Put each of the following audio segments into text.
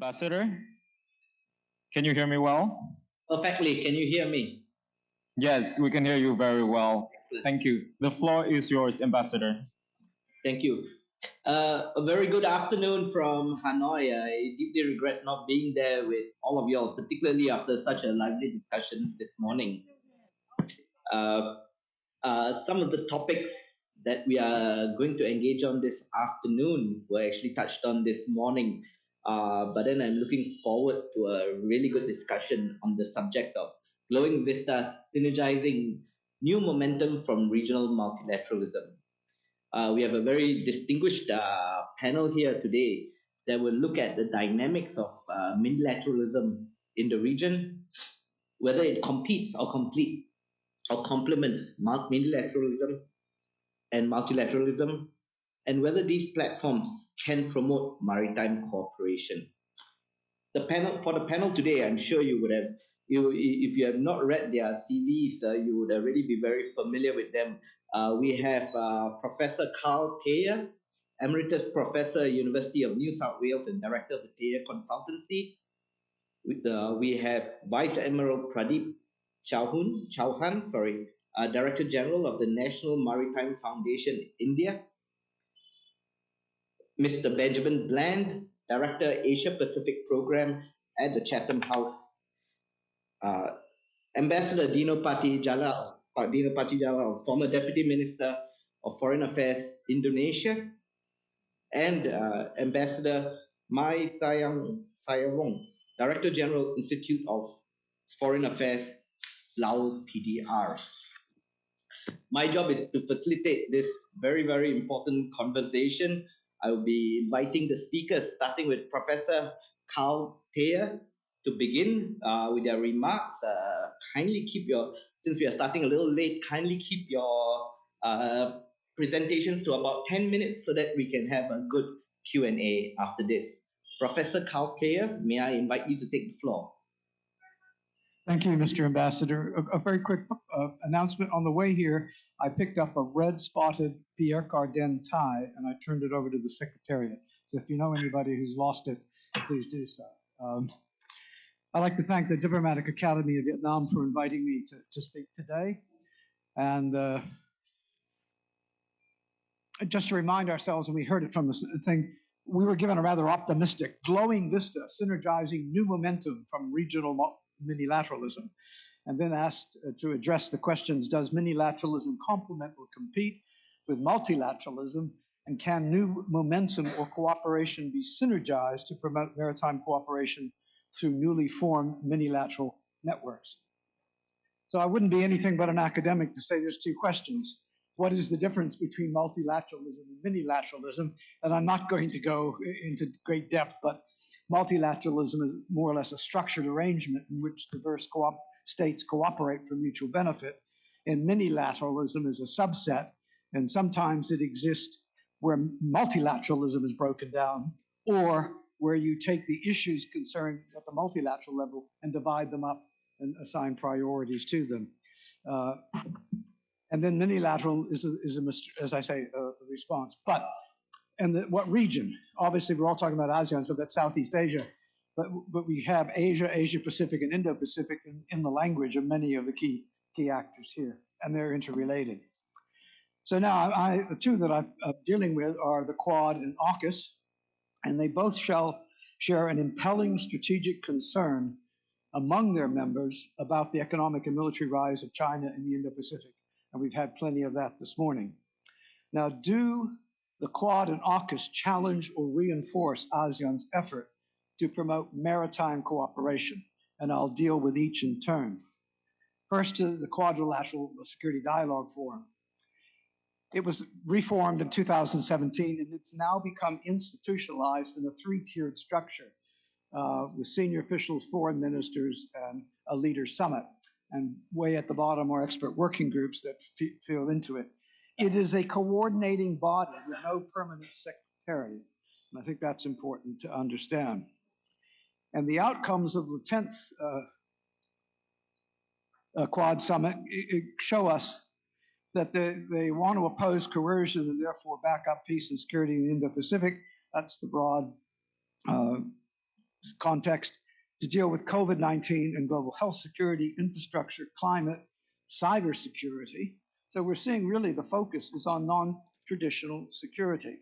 Ambassador, can you hear me well? Perfectly. Can you hear me? Yes, we can hear you very well. Thank you. The floor is yours, Ambassador. Thank you. A very good afternoon from Hanoi. I deeply regret not being there with all of y'all, particularly after such a lively discussion this morning. Uh, some of the topics that we are going to engage on this afternoon were actually touched on this morning. But then I'm looking forward to a really good discussion on the subject of glowing vistas, synergizing new momentum from regional multilateralism. We have a very distinguished panel here today that will look at the dynamics of multilateralism in the region, whether it competes or complements multilateralism and multilateralism, and whether these platforms can promote maritime cooperation. The panel today, I'm sure you would have, if you have not read their CVs, you would already be very familiar with them. We have Professor Carl Thayer, Emeritus Professor, University of New South Wales, and Director of the Thayer Consultancy. We have Vice Admiral Pradeep Chauhan, Director General of the National Maritime Foundation, India. Mr. Benjamin Bland, Director, Asia Pacific Program at the Chatham House. Ambassador Dino Patijalal, former Deputy Minister of Foreign Affairs, Indonesia, and Ambassador Mai Sayawong, Director General, Institute of Foreign Affairs, Laos PDR. My job is to facilitate this very, very important conversation. I will be inviting the speakers, starting with Professor Carl Thayer, to begin with their remarks. Kindly keep since we are starting a little late, kindly keep your presentations to about 10 minutes so that we can have a good Q&A after this. Professor Carl Thayer, may I invite you to take the floor? Thank you, Mr. Ambassador. A very quick announcement on the way here. I picked up a red spotted Pierre Cardin tie and I turned it over to the Secretariat. So if you know anybody who's lost it, please do so. I'd like to thank the Diplomatic Academy of Vietnam for inviting me to speak today. And just to remind ourselves, and we heard it from the thing, we were given a rather optimistic, glowing vista, synergizing new momentum from regional minilateralism, and then asked to address the questions, does minilateralism complement or compete with multilateralism, and can new momentum or cooperation be synergized to promote maritime cooperation through newly formed minilateral networks? So I wouldn't be anything but an academic to say there's two questions. What is the difference between multilateralism and minilateralism? And I'm not going to go into great depth, but multilateralism is more or less a structured arrangement in which diverse states cooperate for mutual benefit. And minilateralism is a subset, and sometimes it exists where multilateralism is broken down, or where you take the issues concerned at the multilateral level and divide them up and assign priorities to them. And then minilateral is as I say, a response. But, what region? Obviously, we're all talking about ASEAN, so that's Southeast Asia. But we have Asia, Asia-Pacific, and Indo-Pacific in the language of many of the key actors here, and they're interrelated. So now, the two that I'm dealing with are the Quad and AUKUS, and they both share an impelling strategic concern among their members about the economic and military rise of China in the Indo-Pacific. And we've had plenty of that this morning. Now, do the Quad and AUKUS challenge or reinforce ASEAN's effort to promote maritime cooperation? And I'll deal with each in turn. First, to the Quadrilateral Security Dialogue Forum. It was reformed in 2017, and it's now become institutionalized in a three-tiered structure with senior officials, foreign ministers, and a leaders summit. And way at the bottom are expert working groups that fill into it. It is a coordinating body with no permanent secretariat. And I think that's important to understand. And the outcomes of the 10th Quad Summit show us that they want to oppose coercion and therefore back up peace and security in the Indo-Pacific. That's the broad context to deal with COVID-19 and global health security, infrastructure, climate, cybersecurity. So we're seeing really the focus is on non-traditional security.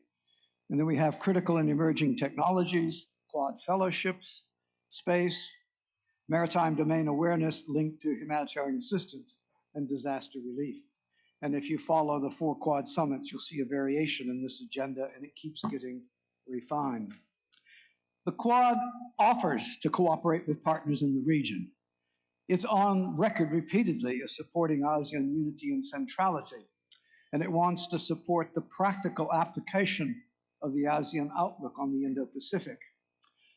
And then we have critical and emerging technologies, Quad fellowships, space, maritime domain awareness linked to humanitarian assistance and disaster relief. And if you follow the 4 Quad summits, you'll see a variation in this agenda, and it keeps getting refined. The Quad offers to cooperate with partners in the region. It's on record repeatedly as supporting ASEAN unity and centrality, and it wants to support the practical application of the ASEAN outlook on the Indo-Pacific.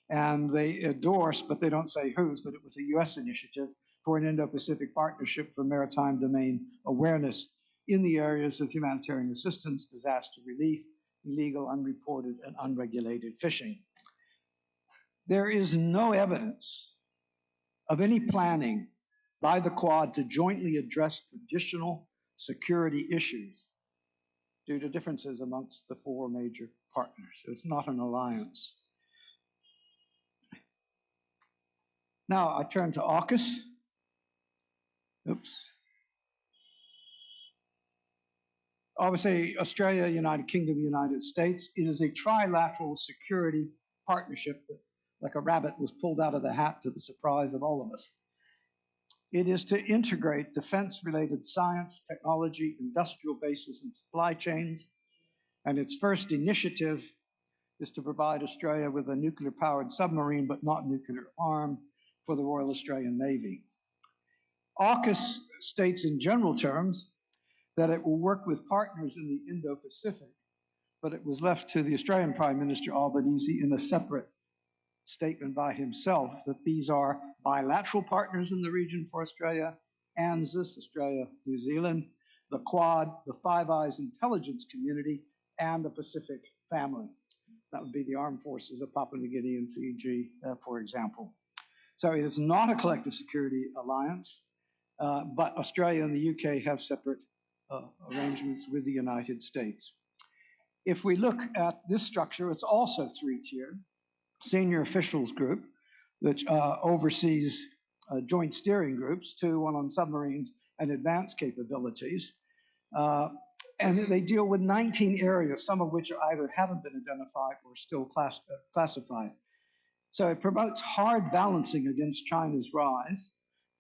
And they endorse, but they don't say whose, but it was a US initiative for an Indo-Pacific partnership for maritime domain awareness in the areas of humanitarian assistance, disaster relief, illegal, unreported, and unregulated fishing. There is no evidence of any planning by the Quad to jointly address traditional security issues due to differences amongst the 4 major partners. It's not an alliance. Now I turn to AUKUS. Oops. Obviously, Australia, United Kingdom, United States, it is a trilateral security partnership that, like a rabbit, was pulled out of the hat to the surprise of all of us. It is to integrate defense-related science, technology, industrial bases, and supply chains. And its first initiative is to provide Australia with a nuclear-powered submarine, but not nuclear armed, for the Royal Australian Navy. AUKUS states in general terms that it will work with partners in the Indo-Pacific, but it was left to the Australian Prime Minister Albanese in a separate statement by himself that these are bilateral partners in the region for Australia, ANZUS, Australia, New Zealand, the Quad, the Five Eyes intelligence community, and the Pacific family. That would be the armed forces of Papua New Guinea and Fiji, for example. So it is not a collective security alliance, but Australia and the UK have separate arrangements with the United States. If we look at this structure, it's also 3-tiered. Senior officials group, which oversees joint steering groups, 2, one on submarines and advanced capabilities. And they deal with 19 areas, some of which either haven't been identified or still classified. So it promotes hard balancing against China's rise,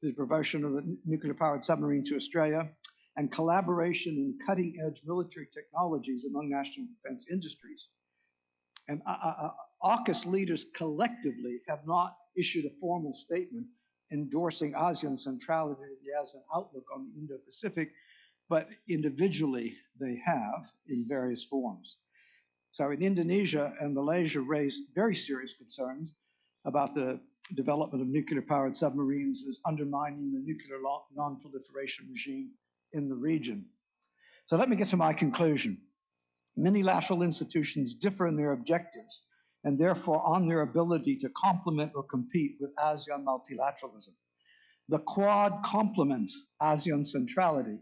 the promotion of a nuclear-powered submarine to Australia, and collaboration in cutting-edge military technologies among national defense industries. And AUKUS leaders collectively have not issued a formal statement endorsing ASEAN centrality or the ASEAN outlook on the Indo-Pacific, but individually they have in various forms. So in Indonesia and Malaysia raised very serious concerns about the development of nuclear-powered submarines as undermining the nuclear non-proliferation regime in the region. So let me get to my conclusion. Many lateral institutions differ in their objectives and therefore on their ability to complement or compete with ASEAN multilateralism. The Quad complements ASEAN centrality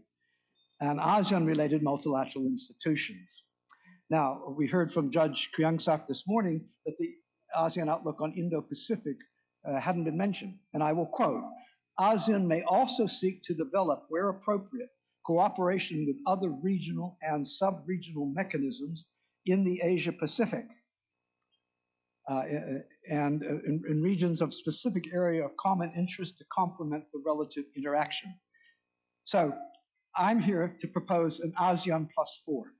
and ASEAN-related multilateral institutions. Now, we heard from Judge Kriangsak this morning that the ASEAN outlook on Indo-Pacific hadn't been mentioned, and I will quote, ASEAN may also seek to develop, where appropriate, cooperation with other regional and sub-regional mechanisms in the Asia-Pacific and in regions of specific area of common interest to complement the relative interaction. So I'm here to propose an ASEAN +4,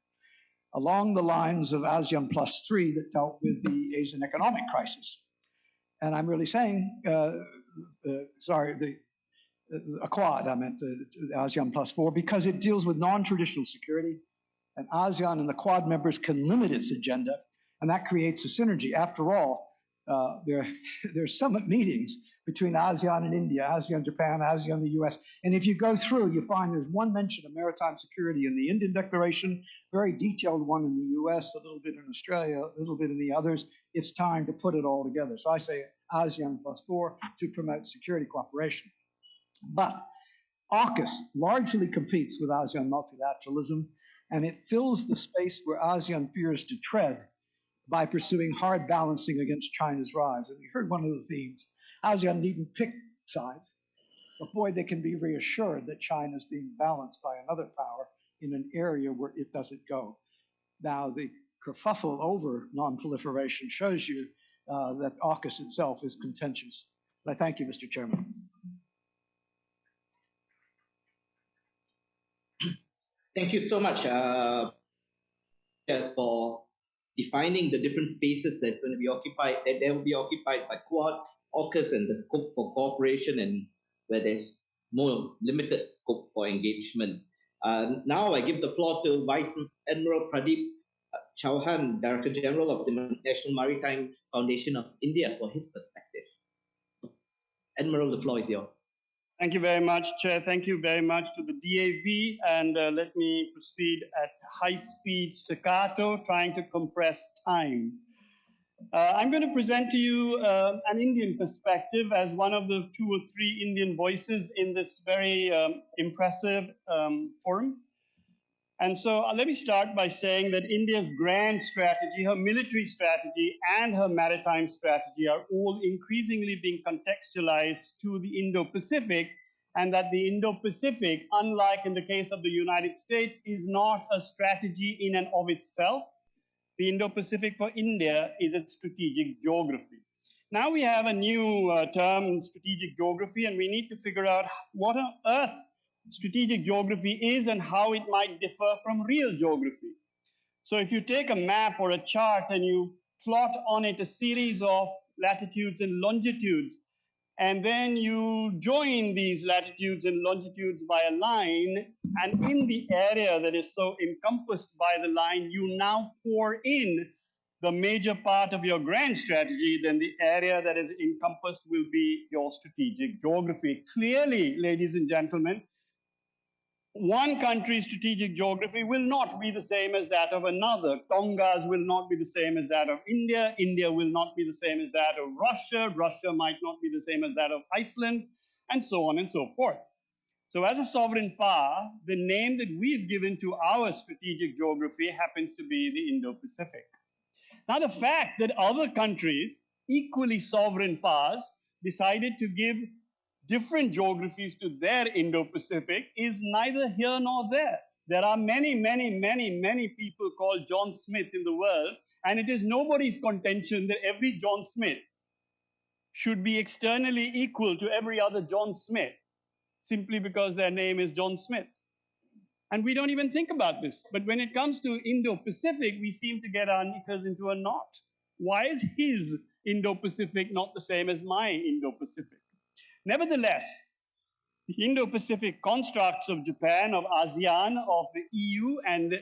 along the lines of ASEAN +3 that dealt with the Asian economic crisis. And I'm really saying, a Quad, I meant the ASEAN +4, because it deals with non-traditional security, and ASEAN and the Quad members can limit its agenda, and that creates a synergy. After all, there are summit meetings between ASEAN and India, ASEAN, Japan, ASEAN, the US, and if you go through, you find there's one mention of maritime security in the Indian Declaration, very detailed one in the US, a little bit in Australia, a little bit in the others. It's time to put it all together. So I say ASEAN +4 to promote security cooperation. But AUKUS largely competes with ASEAN multilateralism, and it fills the space where ASEAN fears to tread by pursuing hard balancing against China's rise. And we heard one of the themes. ASEAN needn't pick sides, but boy, they can be reassured that China is being balanced by another power in an area where it doesn't go. Now, the kerfuffle over non-proliferation shows you that AUKUS itself is contentious. I thank you, Mr. Chairman. Thank you so much for defining the different spaces that's going to be occupied, that they will be occupied by Quad, AUKUS, and the scope for cooperation, and where there's more limited scope for engagement. Now I give the floor to Vice Admiral Pradeep Chauhan, Director General of the National Maritime Foundation of India, for his perspective. Admiral, the floor is yours. Thank you very much, Chair. Thank you very much to the DAV. And let me proceed at high-speed staccato, trying to compress time. I'm going to present to you an Indian perspective as one of the 2 or 3 Indian voices in this very impressive forum. And so let me start by saying that India's grand strategy, her military strategy, and her maritime strategy are all increasingly being contextualized to the Indo-Pacific, and that the Indo-Pacific, unlike in the case of the United States, is not a strategy in and of itself. The Indo-Pacific for India is a strategic geography. Now we have a new term, strategic geography, and we need to figure out what on earth strategic geography is and how it might differ from real geography. So if you take a map or a chart and you plot on it a series of latitudes and longitudes, and then you join these latitudes and longitudes by a line, and in the area that is so encompassed by the line, you now pour in the major part of your grand strategy, then the area that is encompassed will be your strategic geography. Clearly, ladies and gentlemen, one country's strategic geography will not be the same as that of another. Tonga's will not be the same as that of India. India will not be the same as that of Russia. Russia might not be the same as that of Iceland, and so on and so forth. So as a sovereign power, the name that we've given to our strategic geography happens to be the Indo-Pacific. Now, the fact that other countries, equally sovereign powers, decided to give different geographies to their Indo-Pacific is neither here nor there. There are many, many, many, many people called John Smith in the world, and it is nobody's contention that every John Smith should be externally equal to every other John Smith, simply because their name is John Smith. And we don't even think about this. But when it comes to Indo-Pacific, we seem to get our knickers into a knot. Why is his Indo-Pacific not the same as my Indo-Pacific? Nevertheless, the Indo-Pacific constructs of Japan, of ASEAN, of the EU, and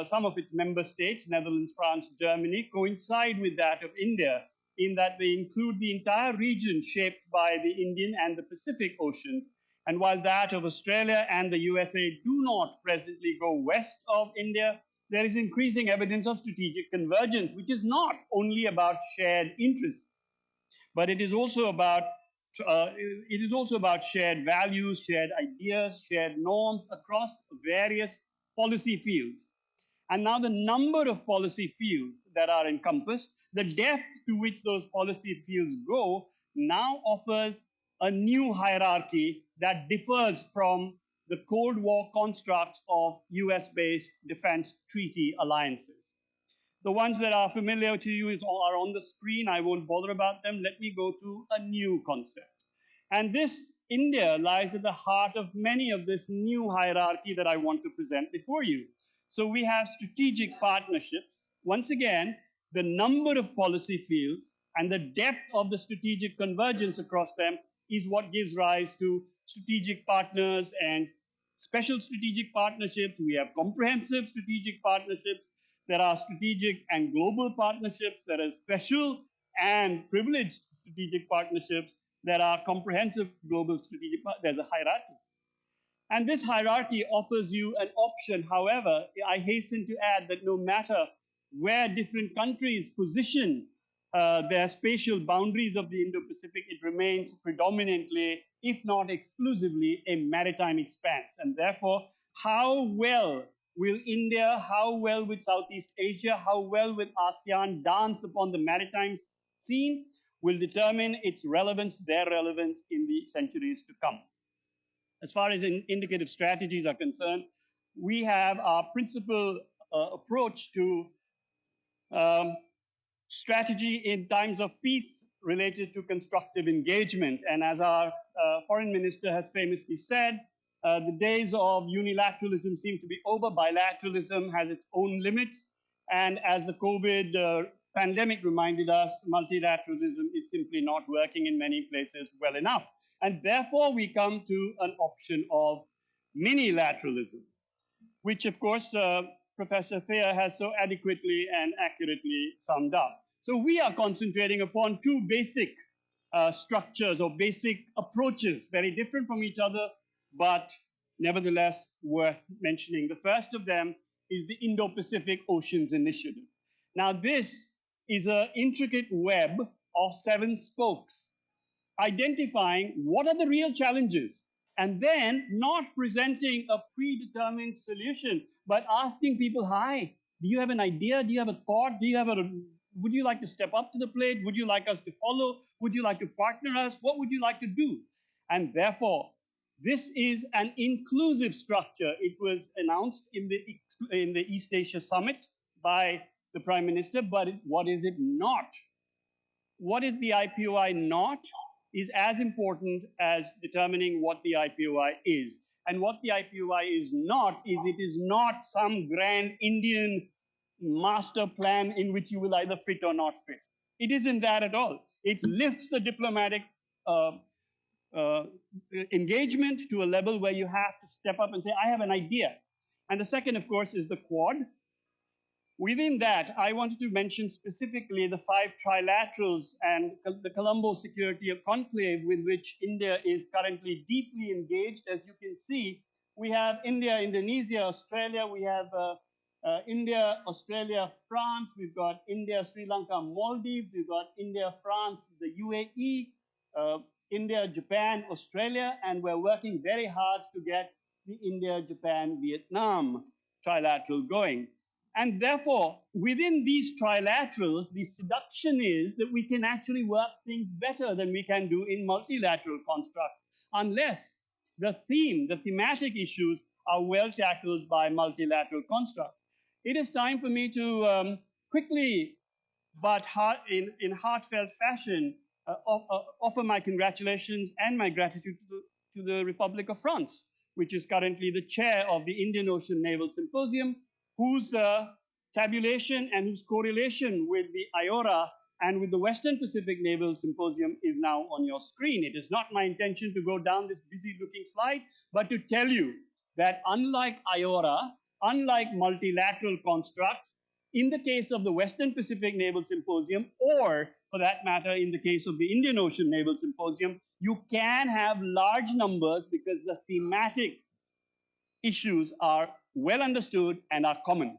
some of its member states, Netherlands, France, Germany, coincide with that of India, in that they include the entire region shaped by the Indian and the Pacific Oceans. And while that of Australia and the USA do not presently go west of India, there is increasing evidence of strategic convergence, which is not only about shared interests, but it is also about shared values, shared ideas, shared norms across various policy fields. And now the number of policy fields that are encompassed, the depth to which those policy fields go, now offers a new hierarchy that differs from the Cold War constructs of US-based defense treaty alliances. The ones that are familiar to you are on the screen. I won't bother about them. Let me go to a new concept. And this, India, lies at the heart of many of this new hierarchy that I want to present before you. So we have strategic partnerships. Once again, the number of policy fields and the depth of the strategic convergence across them is what gives rise to strategic partners and special strategic partnerships. We have comprehensive strategic partnerships. There are strategic and global partnerships. There are special and privileged strategic partnerships. There are comprehensive global strategic partnerships. There's a hierarchy. And this hierarchy offers you an option. However, I hasten to add that no matter where different countries position their spatial boundaries of the Indo-Pacific, it remains predominantly, if not exclusively, a maritime expanse. And therefore, how well will India, how well with Southeast Asia, how well with ASEAN dance upon the maritime scene will determine its relevance, their relevance in the centuries to come. As far as indicative strategies are concerned, we have our principal approach to um, strategy in times of peace related to constructive engagement. And as our foreign minister has famously said, the days of unilateralism seem to be over. Bilateralism has its own limits. And as the COVID pandemic reminded us, multilateralism is simply not working in many places well enough. And therefore, we come to an option of minilateralism, which, of course, Professor Thayer has so adequately and accurately summed up. So we are concentrating upon two basic structures or basic approaches, very different from each other, but nevertheless worth mentioning. The first of them is the Indo-Pacific Oceans Initiative. Now, this is an intricate web of 7 spokes, identifying what are the real challenges, and then not presenting a predetermined solution, but asking people, hi, do you have an idea? Do you have a thought? Would you like to step up to the plate? Would you like us to follow? Would you like to partner us? What would you like to do? And therefore, this is an inclusive structure. It was announced in the East Asia Summit by the Prime Minister, but what is it not? What is the IPOI not is as important as determining what the IPOI is. And what the IPOI is not is it is not some grand Indian master plan in which you will either fit or not fit. It isn't that at all. It lifts the diplomatic engagement to a level where you have to step up and say, I have an idea. And the second, of course, is the Quad. Within that, I wanted to mention specifically the 5 trilaterals and the Colombo Security Conclave with which India is currently deeply engaged. As you can see, we have India, Indonesia, Australia, we have India, Australia, France, we've got India, Sri Lanka, Maldives, we've got India, France, the UAE, India, Japan, Australia, and we're working very hard to get the India, Japan, Vietnam trilateral going. And therefore, within these trilaterals, the seduction is that we can actually work things better than we can do in multilateral constructs, unless the thematic issues are well tackled by multilateral constructs. It is time for me to quickly, but in heartfelt fashion, offer my congratulations and my gratitude to the Republic of France, which is currently the chair of the Indian Ocean Naval Symposium, whose tabulation and whose correlation with the IORA and with the Western Pacific Naval Symposium is now on your screen. It is not my intention to go down this busy-looking slide, but to tell you that unlike IORA, unlike multilateral constructs, in the case of the Western Pacific Naval Symposium, or for that matter, in the case of the Indian Ocean Naval Symposium, you can have large numbers because the thematic issues are well understood and are common.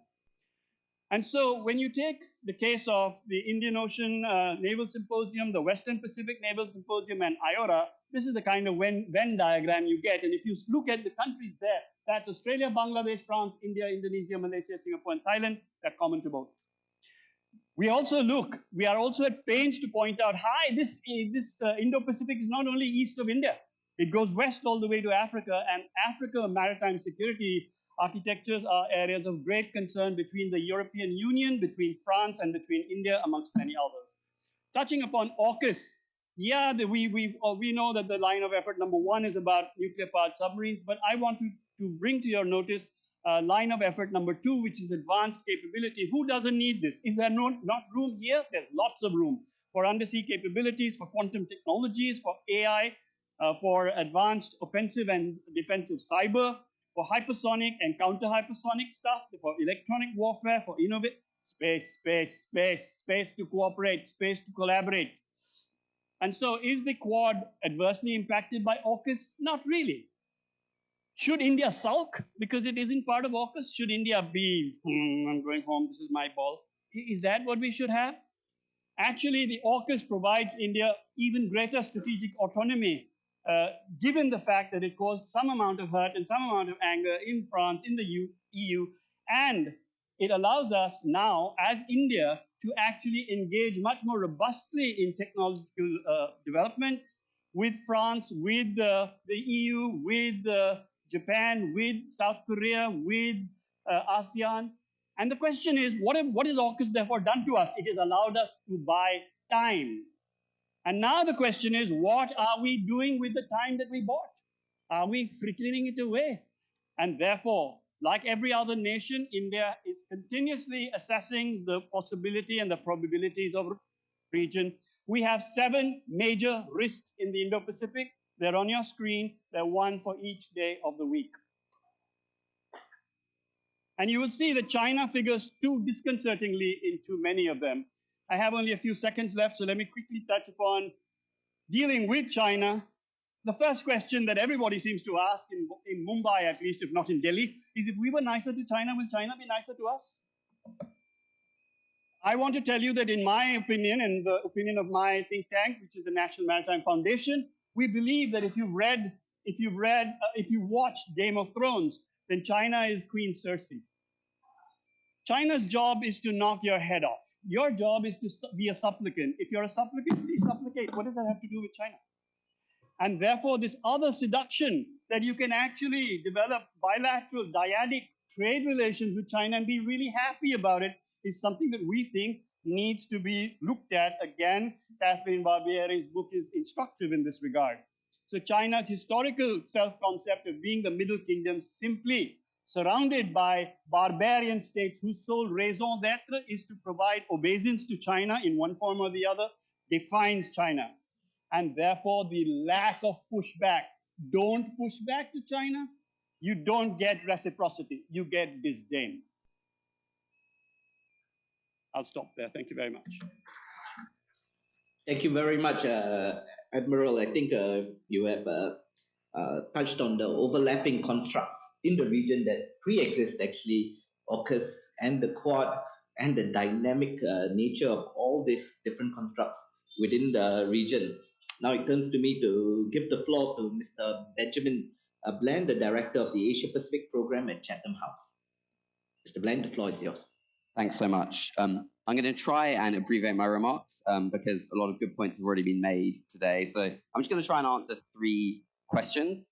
And so when you take the case of the Indian Ocean Naval Symposium, the Western Pacific Naval Symposium, and IORA, this is the kind of Venn diagram you get. And if you look at the countries there, that's Australia, Bangladesh, France, India, Indonesia, Malaysia, Singapore, and Thailand. They're common to both. We are also at pains to point out, hi, this Indo-Pacific is not only east of India. It goes west all the way to Africa, and Africa maritime security architectures are areas of great concern between the European Union, between France, and between India, amongst many others. Touching upon AUKUS, yeah, we know that the line of effort number 1 is about nuclear-powered submarines, but I want to bring to your notice line of effort number 2, which is advanced capability. Who doesn't need this? Is there not room here? There's lots of room for undersea capabilities, for quantum technologies, for AI, for advanced offensive and defensive cyber, for hypersonic and counter-hypersonic stuff, for electronic warfare, for innovate, space to cooperate, space to collaborate. And so is the Quad adversely impacted by AUKUS? Not really. Should India sulk because it isn't part of AUKUS? Should India be, I'm going home, this is my ball? Is that what we should have? Actually, the AUKUS provides India even greater strategic autonomy, given the fact that it caused some amount of hurt and some amount of anger in France, in the EU, And it allows us now, as India, to actually engage much more robustly in technological developments with France, with the EU, with Japan, with South Korea, with ASEAN. And the question is, what has AUKUS therefore done to us? It has allowed us to buy time. And now the question is, what are we doing with the time that we bought? Are we frittering it away? And therefore, like every other nation, India is continuously assessing the possibility and the probabilities of region. We have 7 major risks in the Indo-Pacific. They're on your screen. They're one for each day of the week. And you will see that China figures too disconcertingly into many of them. I have only a few seconds left, so let me quickly touch upon dealing with China. The first question that everybody seems to ask, in Mumbai at least, if not in Delhi, is if we were nicer to China, will China be nicer to us? I want to tell you that in my opinion, and the opinion of my think tank, which is the National Maritime Foundation, we believe that if you watched Game of Thrones, then China is Queen Cersei. China's job is to knock your head off. Your job is to be a supplicant. If you're a supplicant, please supplicate. What does that have to do with China? And therefore, this other seduction that you can actually develop bilateral, dyadic trade relations with China and be really happy about it is something that we think needs to be looked at. Again, Catherine Barbiere's book is instructive in this regard. So China's historical self-concept of being the Middle Kingdom, simply surrounded by barbarian states whose sole raison d'etre is to provide obeisance to China in one form or the other, defines China. And therefore, the lack of pushback. Don't push back to China. You don't get reciprocity. You get disdain. I'll stop there. Thank you very much. Thank you very much, Admiral. I think you have touched on the overlapping constructs in the region that pre-exist actually AUKUS and the Quad and the dynamic nature of all these different constructs within the region. Now it turns to me to give the floor to Mr. Benjamin Bland, the Director of the Asia Pacific Program at Chatham House. Mr. Bland, the floor is yours. Thanks so much. I'm going to try and abbreviate my remarks because a lot of good points have already been made today. So I'm just going to try and answer 3 questions.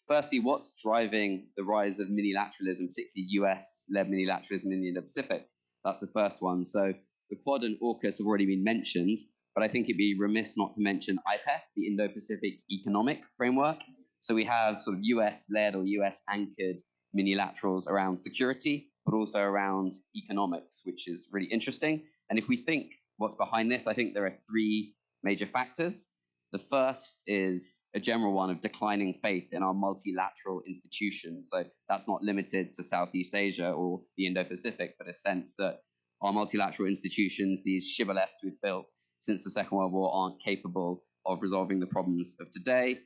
Firstly, what's driving the rise of minilateralism, particularly US-led minilateralism in the Indo-Pacific? That's the first one. So the Quad and AUKUS have already been mentioned, but I think it'd be remiss not to mention IPEF, the Indo-Pacific Economic Framework. So we have sort of US-led or US-anchored minilaterals around security, but also around economics, which is really interesting. And if we think what's behind this, I think there are 3 major factors. The first is a general one of declining faith in our multilateral institutions. So that's not limited to Southeast Asia or the Indo-Pacific, but a sense that our multilateral institutions, these shibboleths we've built since the Second World War, aren't capable of resolving the problems of today.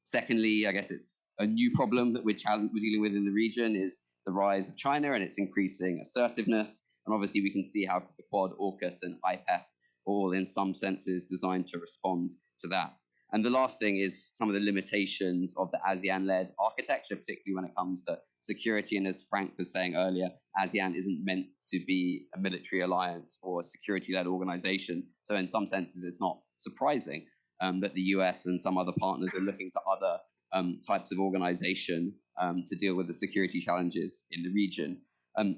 Secondly, I guess it's a new problem that we're dealing with in the region is the rise of China and its increasing assertiveness. And obviously we can see how the Quad, AUKUS, and IPEF all in some senses designed to respond to that. And the last thing is some of the limitations of the ASEAN-led architecture, particularly when it comes to security. And as Frank was saying earlier, ASEAN isn't meant to be a military alliance or a security-led organization. So in some senses, it's not surprising that the US and some other partners are looking to other types of organization to deal with the security challenges in the region.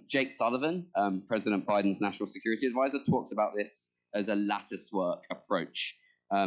Jake Sullivan, President Biden's national security advisor, talks about this as a lattice work approach.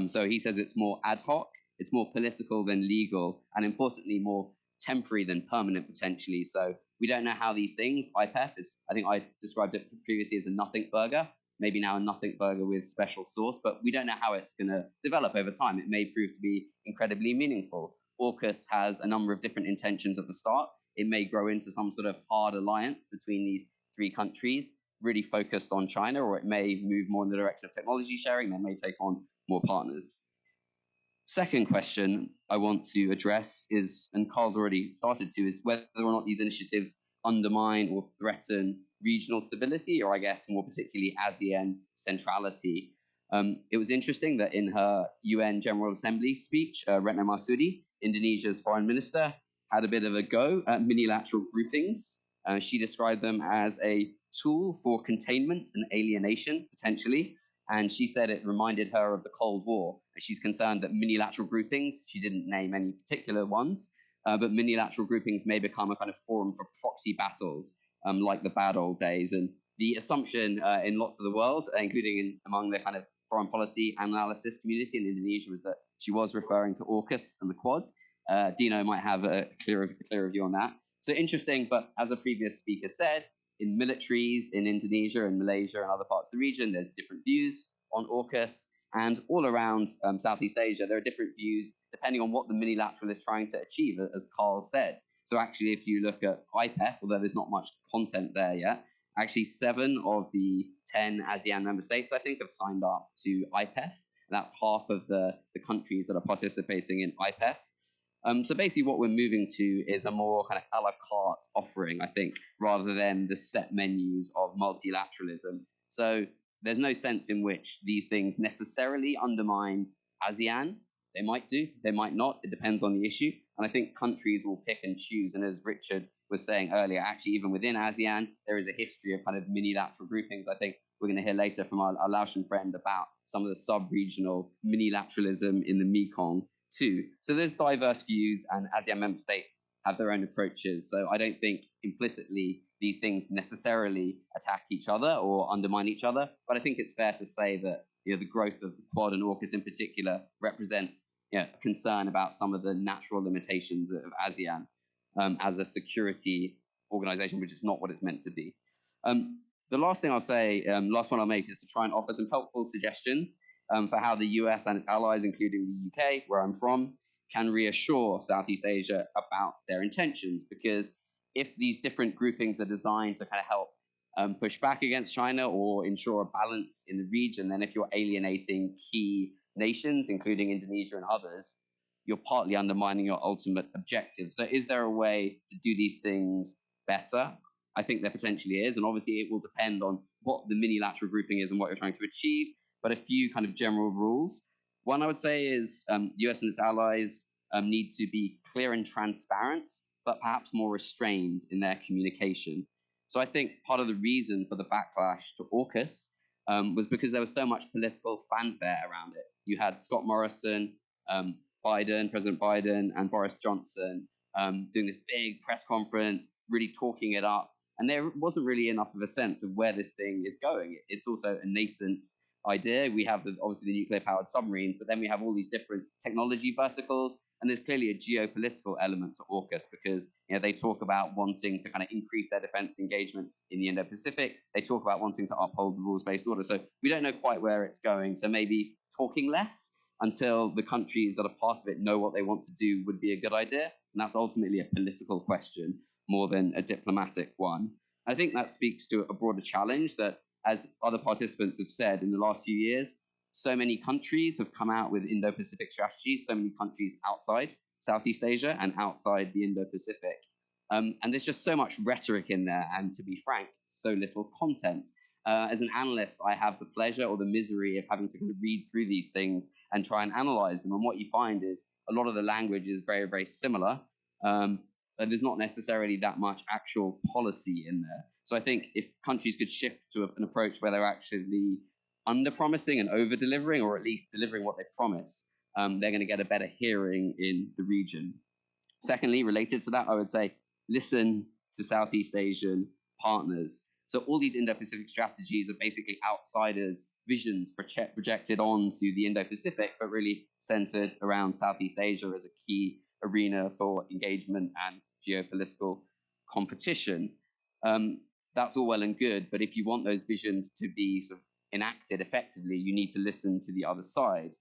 So he says it's more ad hoc, it's more political than legal, and importantly, more temporary than permanent potentially. So we don't know how these things, IPEF is, I think I described it previously as a nothing burger, maybe now a nothing burger with special sauce, but we don't know how it's going to develop over time. It may prove to be incredibly meaningful. AUKUS has a number of different intentions at the start. It may grow into some sort of hard alliance between these 3 countries, really focused on China, or it may move more in the direction of technology sharing. They may take on more partners. Second question I want to address is, and Carl's already started to, is whether or not these initiatives undermine or threaten regional stability, or I guess more particularly ASEAN centrality. It was interesting that in her UN General Assembly speech, Retno Marsudi, Indonesia's foreign minister, had a bit of a go at minilateral groupings. She described them as a tool for containment and alienation, potentially. And she said it reminded her of the Cold War. And she's concerned that minilateral groupings, she didn't name any particular ones, but minilateral groupings may become a kind of forum for proxy battles, like the bad old days. And the assumption in lots of the world, including among the kind of foreign policy analysis community in Indonesia, was that she was referring to AUKUS and the Quad. Dino might have a clearer view on that. So interesting, but as a previous speaker said, in militaries in Indonesia and Malaysia and other parts of the region, there's different views on AUKUS. And all around Southeast Asia, there are different views depending on what the minilateral is trying to achieve, as Carl said. So actually, if you look at IPEF, although there's not much content there yet, actually 7 of the 10 ASEAN member states, I think, have signed up to IPEF. That's half of the countries that are participating in IPEF. So basically what we're moving to is a more kind of a la carte offering, I think, rather than the set menus of multilateralism. So there's no sense in which these things necessarily undermine ASEAN. They might do, they might not. It depends on the issue. And I think countries will pick and choose. And as Richard was saying earlier, actually, even within ASEAN, there is a history of kind of minilateral groupings. I think we're going to hear later from our Laotian friend about some of the sub-regional minilateralism in the Mekong too. So there's diverse views, and ASEAN member states have their own approaches. So I don't think implicitly these things necessarily attack each other or undermine each other. But I think it's fair to say that the growth of the Quad and AUKUS in particular represents a concern about some of the natural limitations of ASEAN as a security organization, which is not what it's meant to be. The last thing I'll say, last one I'll make, is to try and offer some helpful suggestions for how the US and its allies, including the UK, where I'm from, can reassure Southeast Asia about their intentions. Because if these different groupings are designed to kind of help push back against China or ensure a balance in the region, then if you're alienating key nations, including Indonesia and others, you're partly undermining your ultimate objective. So is there a way to do these things better? I think there potentially is. And obviously it will depend on what the minilateral grouping is and what you're trying to achieve. But a few kind of general rules. One I would say is US and its allies need to be clear and transparent, but perhaps more restrained in their communication. So I think part of the reason for the backlash to AUKUS was because there was so much political fanfare around it. You had Scott Morrison, President Biden, and Boris Johnson doing this big press conference, really talking it up. And there wasn't really enough of a sense of where this thing is going. It's also a nascent idea. We have obviously the nuclear-powered submarines, but then we have all these different technology verticals, and there's clearly a geopolitical element to AUKUS because they talk about wanting to kind of increase their defense engagement in the Indo-Pacific. They talk about wanting to uphold the rules-based order. So we don't know quite where it's going. So maybe talking less until the countries that are part of it know what they want to do would be a good idea. And that's ultimately a political question more than a diplomatic one. I think that speaks to a broader challenge that, as other participants have said, in the last few years, so many countries have come out with Indo-Pacific strategies, so many countries outside Southeast Asia and outside the Indo-Pacific. And there's just so much rhetoric in there, and to be frank, so little content. As an analyst, I have the pleasure or the misery of having to kind of read through these things and try and analyze them. And what you find is a lot of the language is very, very similar. But there's not necessarily that much actual policy in there. So I think if countries could shift to an approach where they're actually under-promising and over-delivering, or at least delivering what they promise, they're going to get a better hearing in the region. Secondly, related to that, I would say listen to Southeast Asian partners. So all these Indo-Pacific strategies are basically outsiders' visions projected onto the Indo-Pacific, but really centered around Southeast Asia as a key arena for engagement and geopolitical competition. That's all well and good, but if you want those visions to be sort of enacted effectively, you need to listen to the other side.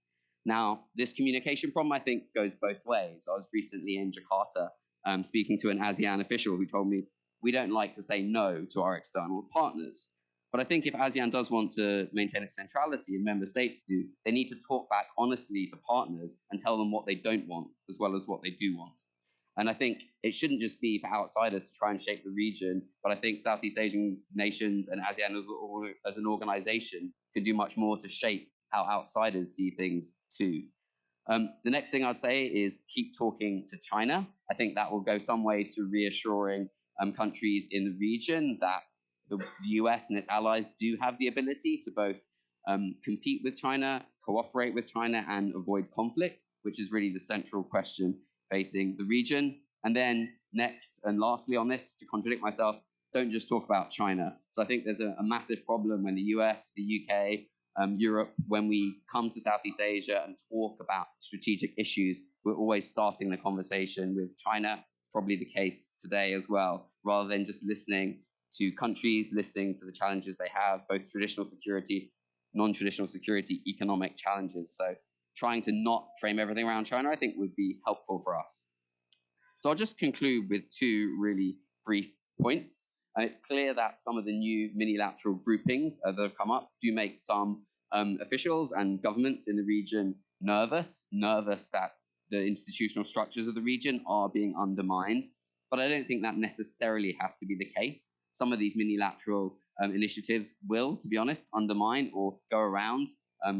Now, this communication problem, I think, goes both ways. I was recently in Jakarta speaking to an ASEAN official who told me, we don't like to say no to our external partners. But I think if ASEAN does want to maintain its centrality, and member states do, they need to talk back honestly to partners and tell them what they don't want, as well as what they do want. And I think it shouldn't just be for outsiders to try and shape the region, but I think Southeast Asian nations and ASEAN as an organization can do much more to shape how outsiders see things too. The next thing I'd say is keep talking to China. I think that will go some way to reassuring countries in the region that the US and its allies do have the ability to both compete with China, cooperate with China, and avoid conflict, which is really the central question facing the region. And then next and lastly on this, to contradict myself, don't just talk about China. So I think there's a massive problem when the US, the UK, Europe, when we come to Southeast Asia and talk about strategic issues, we're always starting the conversation with China. Probably the case today as well, rather than just listening to countries, listening to the challenges they have, both traditional security, non-traditional security, economic challenges. So trying to not frame everything around China, I think would be helpful for us. So I'll just conclude with two really brief points. And it's clear that some of the new minilateral groupings that have come up do make some officials and governments in the region nervous that the institutional structures of the region are being undermined. But I don't think that necessarily has to be the case. Some of these minilateral initiatives will, to be honest, undermine or go around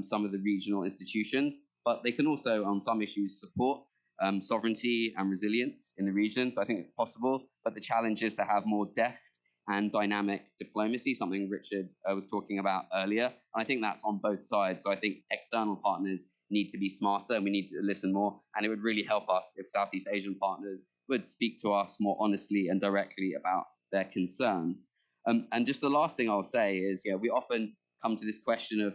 some of the regional institutions, but they can also, on some issues, support sovereignty and resilience in the region. So I think it's possible, but the challenge is to have more deft and dynamic diplomacy, something Richard was talking about earlier. And I think that's on both sides. So I think external partners need to be smarter and we need to listen more. And it would really help us if Southeast Asian partners would speak to us more honestly and directly about their concerns. And just the last thing I'll say is, we often come to this question of,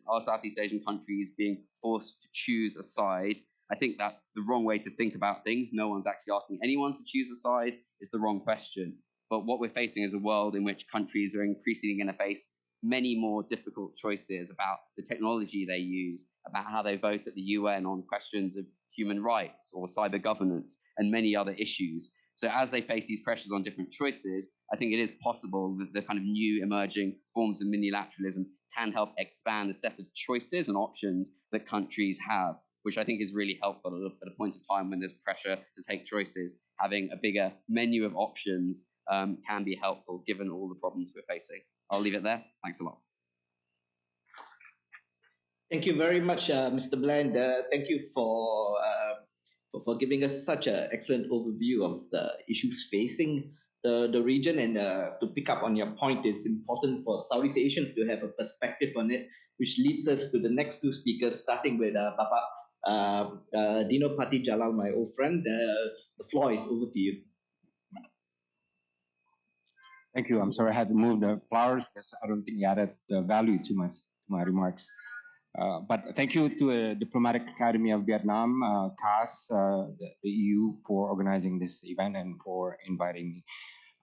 are Southeast Asian countries being forced to choose a side? I think that's the wrong way to think about things. No one's actually asking anyone to choose a side. It's the wrong question. But what we're facing is a world in which countries are increasingly going to face many more difficult choices about the technology they use, about how they vote at the UN on questions of human rights or cyber governance and many other issues. So as they face these pressures on different choices, I think it is possible that the kind of new emerging forms of minilateralism can help expand the set of choices and options that countries have, which I think is really helpful at a point in time when there's pressure to take choices. Having a bigger menu of options can be helpful given all the problems we're facing. I'll leave it there. Thanks a lot. Thank you very much, Mr. Bland. Thank you for giving us such an excellent overview of the issues facing the region. And to pick up on your point, it's important for Southeast Asians to have a perspective on it, which leads us to the next two speakers, starting with Bapak Dino Pati Jalal, my old friend. The floor is over to you. Thank you. I'm sorry I had to move the flowers because I don't think you added the value to my remarks. But thank you to the Diplomatic Academy of Vietnam, CAS, the EU, for organizing this event and for inviting me.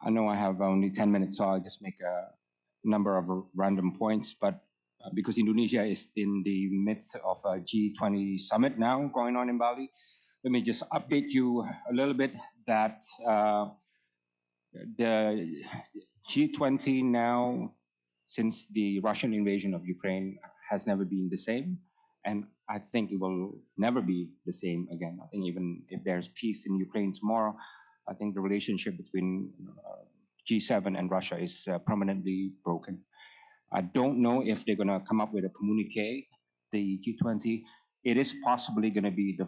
I know I have only 10 minutes, so I'll just make a number of random points. But because Indonesia is in the midst of a G20 summit now going on in Bali, let me just update you a little bit that the G20 now, since the Russian invasion of Ukraine, has never been the same. And I think it will never be the same again. I think even if there's peace in Ukraine tomorrow, I think the relationship between G7 and Russia is permanently broken. I don't know if they're going to come up with a communique, the G20. It is possibly going to be the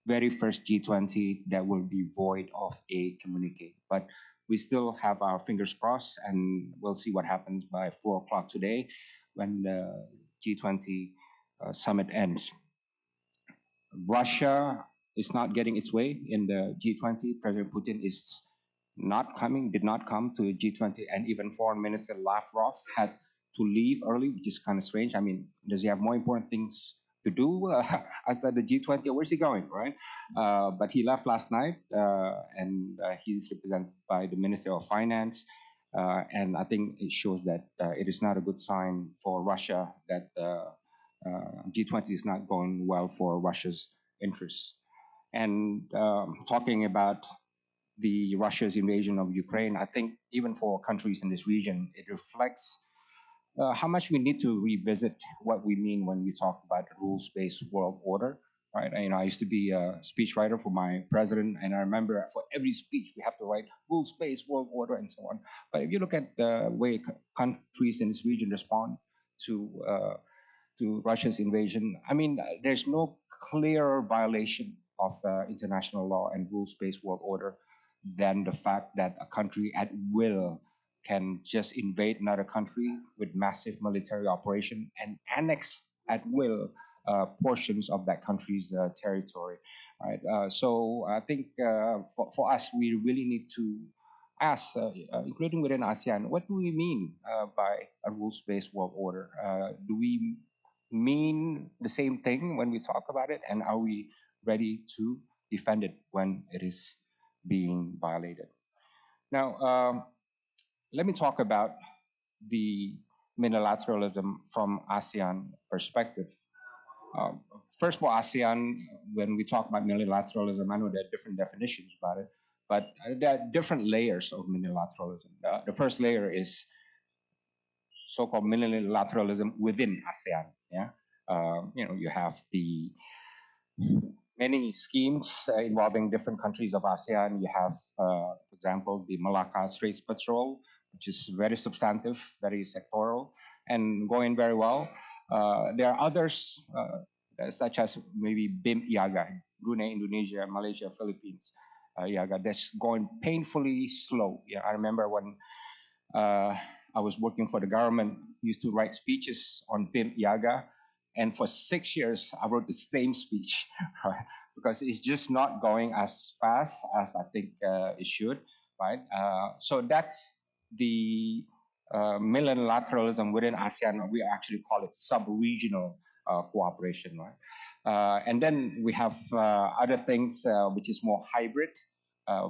very first G20 that will be void of a communique. But we still have our fingers crossed, and we'll see what happens by 4 o'clock today when the G20 summit ends. Russia is not getting its way in the G20. President Putin is not coming, did not come to the G20, and even Foreign Minister Lavrov had to leave early, which is kind of strange. I mean, does he have more important things to do outside the G20? Where's he going, right? But he left last night, and he's represented by the Minister of Finance. And I think it shows that it is not a good sign for Russia that G20 is not going well for Russia's interests. And talking about the Russia's invasion of Ukraine, I think even for countries in this region, it reflects how much we need to revisit what we mean when we talk about the rules-based world order, right? I used to be a speechwriter for my president, and I remember for every speech we have to write rules-based world order and so on. But if you look at the way countries in this region respond to Russia's invasion, I mean, there's no clear violation of international law and rules-based world order than the fact that a country at will can just invade another country with massive military operation and annex at will portions of that country's territory. Right. So I think for us, we really need to ask, including within ASEAN, what do we mean by a rules-based world order? Do we mean the same thing when we talk about it, and are we ready to defend it when it is being violated? Now, let me talk about the multilateralism from ASEAN perspective. Um, First, for ASEAN, when we talk about multilateralism, I know there are different definitions about it, but there are different layers of multilateralism. The first layer is so-called multilateralism within ASEAN. Yeah, you have the many schemes involving different countries of ASEAN. You have, for example, the Malacca Straits Patrol, which is very substantive, very sectoral, and going very well. There are others, such as maybe BIM IAGA, Brunei, Indonesia, Malaysia, Philippines. IAGA, that's going painfully slow. Yeah, I remember when I was working for the government, used to write speeches on BIM IAGA, and for 6 years I wrote the same speech because it's just not going as fast as I think it should, right? So that's the multilateralism within ASEAN. We actually call it sub-regional cooperation, right? And then we have other things which is more hybrid.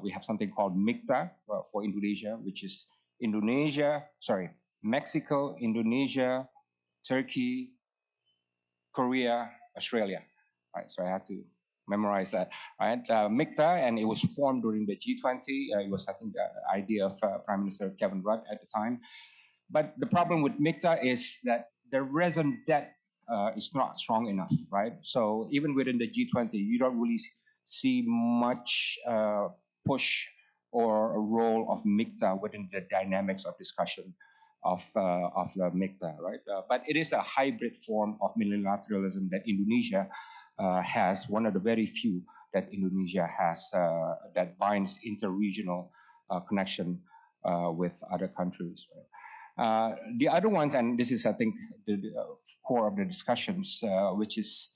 We have something called MICTA for Indonesia, which is Mexico, Indonesia, Turkey, Korea, Australia. Right, so I had to memorize that. Right, MICTA, and it was formed during the G20. It was, I think, the idea of Prime Minister Kevin Rudd at the time. But the problem with MICTA is that the raison d'etre is not strong enough, right? So even within the G20, you don't really see much push or a role of MICTA within the dynamics of discussion of the MICTA, right? But it is a hybrid form of multilateralism that Indonesia has, one of the very few that Indonesia has that binds interregional connection with other countries. Right? The other ones, and this is, I think, the core of the discussions, which is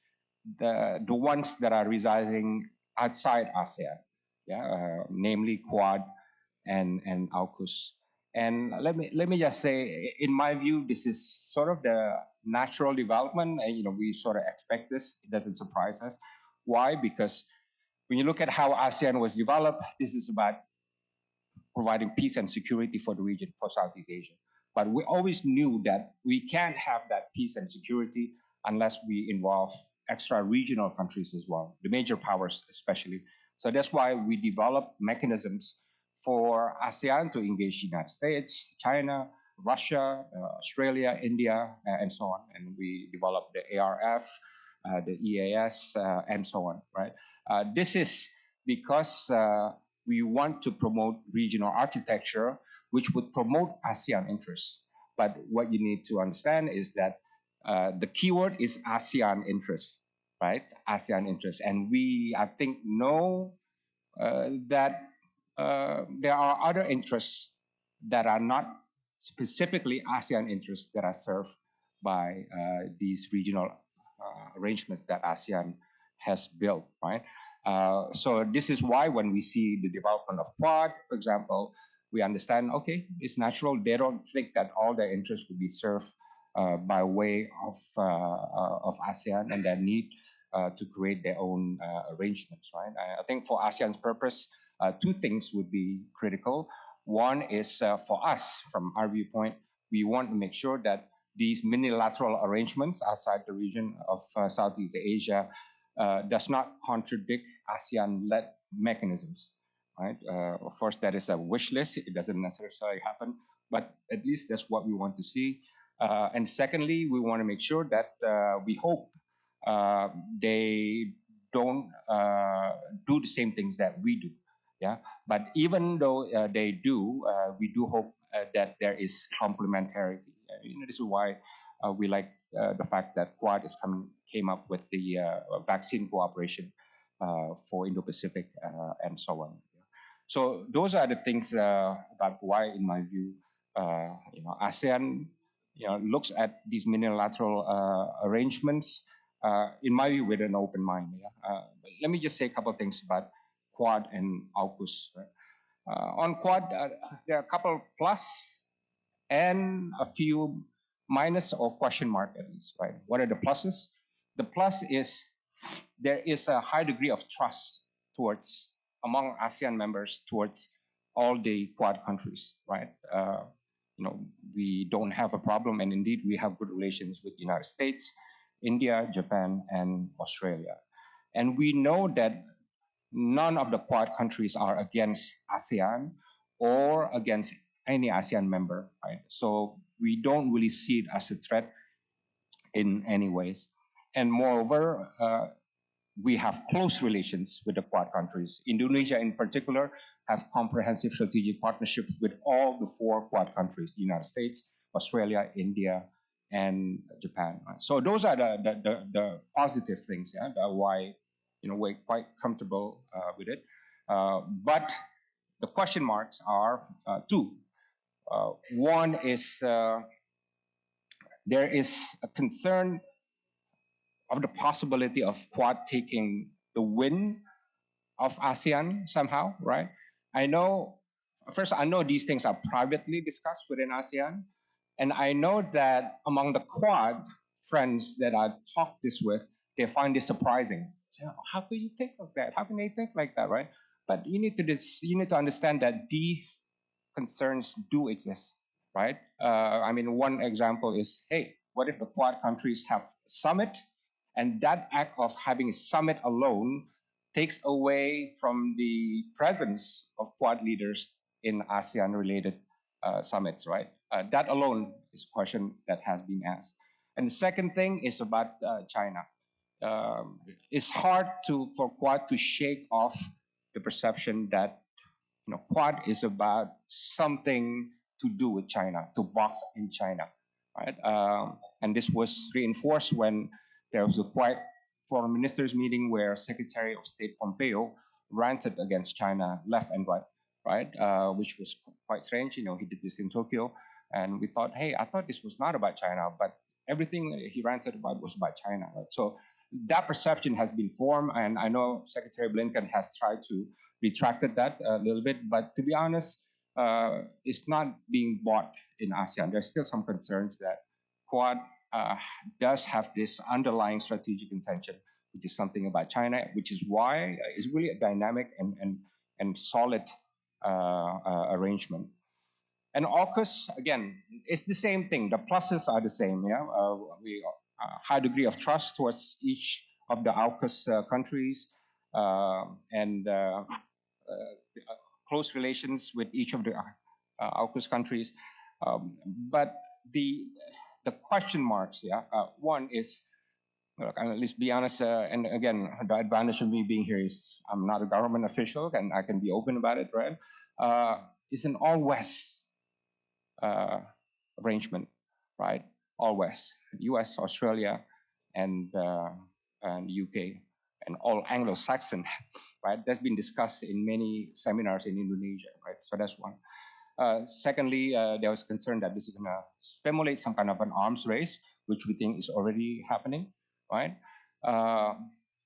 the ones that are residing outside ASEAN, yeah, namely Quad and AUKUS. And let me just say, in my view, this is sort of the natural development, and we sort of expect this. It doesn't surprise us. Why? Because when you look at how ASEAN was developed, this is about providing peace and security for the region, for Southeast Asia. But we always knew that we can't have that peace and security unless we involve extra regional countries as well, the major powers especially. So that's why we developed mechanisms for ASEAN to engage the United States, China, Russia, Australia, India, and so on. And we developed the ARF, the EAS, and so on, right? This is because we want to promote regional architecture, which would promote ASEAN interests. But what you need to understand is that the keyword is ASEAN interests, right? ASEAN interests. And we, I think, know that there are other interests that are not specifically ASEAN interests that are served by these regional arrangements that ASEAN has built, right? So this is why when we see the development of Quad, for example, we understand, okay, it's natural. They don't think that all their interests will be served by way of ASEAN, and their need to create their own arrangements, right? I think for ASEAN's purpose, two things would be critical. One is for us, from our viewpoint, we want to make sure that these multilateral arrangements outside the region of Southeast Asia does not contradict ASEAN-led mechanisms, right? Of course, that is a wish list. It doesn't necessarily happen, but at least that's what we want to see. And secondly, we want to make sure that we hope they don't do the same things that we do. Yeah, but even though they do, we do hope that there is complementarity. This is why we like the fact that Quad came up with the vaccine cooperation for Indo-Pacific and so on. So those are the things about why, in my view, ASEAN, looks at these unilateral arrangements, in my view, with an open mind. Yeah? But let me just say a couple of things about Quad and AUKUS. Right? On Quad, there are a couple plus and a few minus or question mark at least. Right? What are the pluses? The plus is there is a high degree of trust towards among ASEAN members towards all the Quad countries, right? We don't have a problem, and indeed we have good relations with the United States, India, Japan, and Australia. And we know that none of the Quad countries are against ASEAN or against any ASEAN member, right? So we don't really see it as a threat in any ways. And moreover, we have close relations with the Quad countries. Indonesia, in particular, have comprehensive strategic partnerships with all the four Quad countries: the United States, Australia, India, and Japan. So those are the positive things. Yeah, why we're quite comfortable with it. But the question marks are two. One is there is a concern of the possibility of Quad taking the win of ASEAN somehow, right? I know, first, I know these things are privately discussed within ASEAN. And I know that among the Quad friends that I talked this with, they find this surprising. How can you think of that? How can they think like that, right? But you need to understand that these concerns do exist, right? I mean, one example is, hey, what if the Quad countries have a summit, and that act of having a summit alone takes away from the presence of Quad leaders in ASEAN-related summits, right? That alone is a question that has been asked. And the second thing is about China. It's hard for Quad to shake off the perception that Quad is about something to do with China, to box in China, right? And this was reinforced when there was a quiet foreign ministers meeting where Secretary of State Pompeo ranted against China left and right, right? Which was quite strange. He did this in Tokyo, and we thought, hey, I thought this was not about China, but everything he ranted about was about China, right? So that perception has been formed, and I know Secretary Blinken has tried to retracted that a little bit, but to be honest, it's not being bought in ASEAN. There's still some concerns that Quad does have this underlying strategic intention, which is something about China, which is why it's really a dynamic and solid arrangement. And AUKUS, again, it's the same thing. The pluses are the same. Yeah, we high degree of trust towards each of the AUKUS countries, and close relations with each of the AUKUS countries. But the question marks, yeah, one is, look, let's be honest, and again, the advantage of me being here is I'm not a government official and I can be open about it, right? It's an all West arrangement, right? All West, US, Australia, and UK, and all Anglo-Saxon, right? That's been discussed in many seminars in Indonesia, right? So that's one. Secondly, there was concern that this is going to stimulate some kind of an arms race, which we think is already happening, right?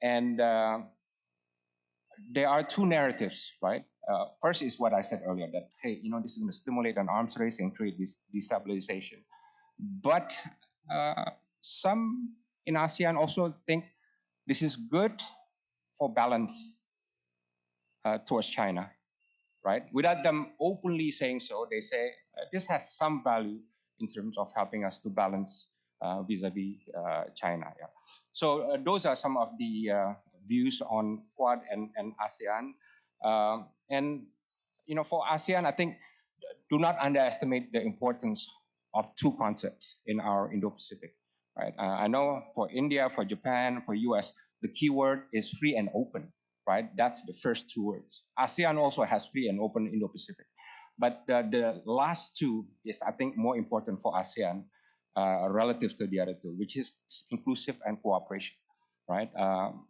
And there are two narratives, right? First is what I said earlier, that, hey, this is going to stimulate an arms race and create this destabilization. But some in ASEAN also think this is good for balance towards China, right? Without them openly saying so, they say this has some value in terms of helping us to balance vis-a-vis China. Yeah. So those are some of the views on Quad and ASEAN. And for ASEAN, I think do not underestimate the importance of two concepts in our Indo-Pacific. Right? I know for India, for Japan, for US, the keyword is free and open. Right? That's the first two words. ASEAN also has free and open Indo-Pacific. But the last two is, I think, more important for ASEAN relative to the other two, which is inclusive and cooperation. right?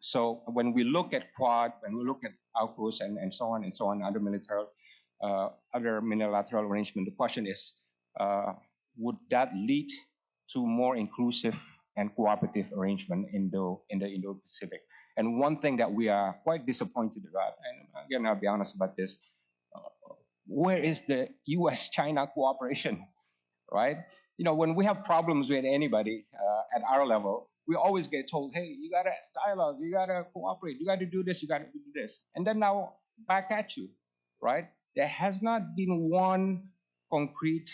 So when we look at Quad, when we look at AUKUS and so on and so on, other multilateral arrangement, the question is, would that lead to more inclusive and cooperative arrangement in the Indo-Pacific? And one thing that we are quite disappointed about, and again, I'll be honest about this, where is the U.S.-China cooperation, right? You know, when we have problems with anybody at our level, we always get told, hey, you gotta dialogue, you gotta cooperate, you gotta do this, you gotta do this. And then now back at you, right? There has not been one concrete,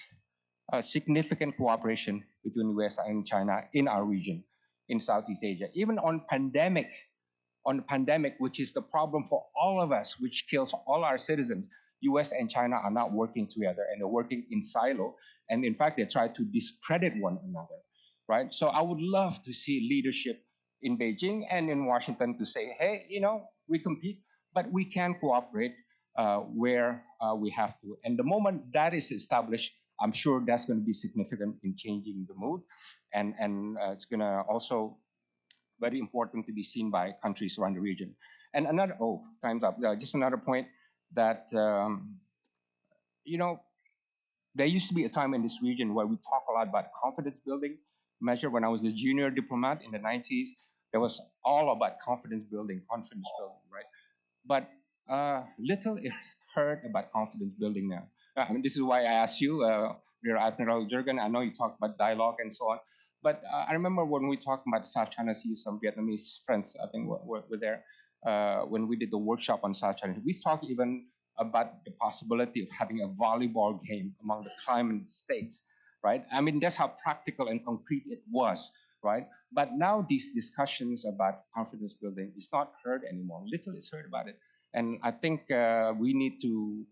significant cooperation between US and China in our region, in Southeast Asia. Even on the pandemic, which is the problem for all of us, which kills all our citizens, US and China are not working together and they're working in silo. And in fact, they try to discredit one another, right? So I would love to see leadership in Beijing and in Washington to say, hey, you know, we compete, but we can cooperate where we have to. And the moment that is established, I'm sure that's going to be significant in changing the mood. And it's going to also very important to be seen by countries around the region. And another, oh, time's up. Just another point that, you know, there used to be a time in this region where we talk a lot about confidence building measure. When I was a junior diplomat in the 90s, there was all about confidence building, right? But little is heard about confidence building now. I mean, this is why I asked you, Rear Admiral Jurgen. I know you talked about dialogue and so on, but I remember when we talked about South China Sea, some Vietnamese friends, I think, were there when we did the workshop on South China Sea. We talked even about the possibility of having a volleyball game among the climate states, right? I mean, that's how practical and concrete it was, right? But now these discussions about confidence building is not heard anymore. Little is heard about it. And I think we need to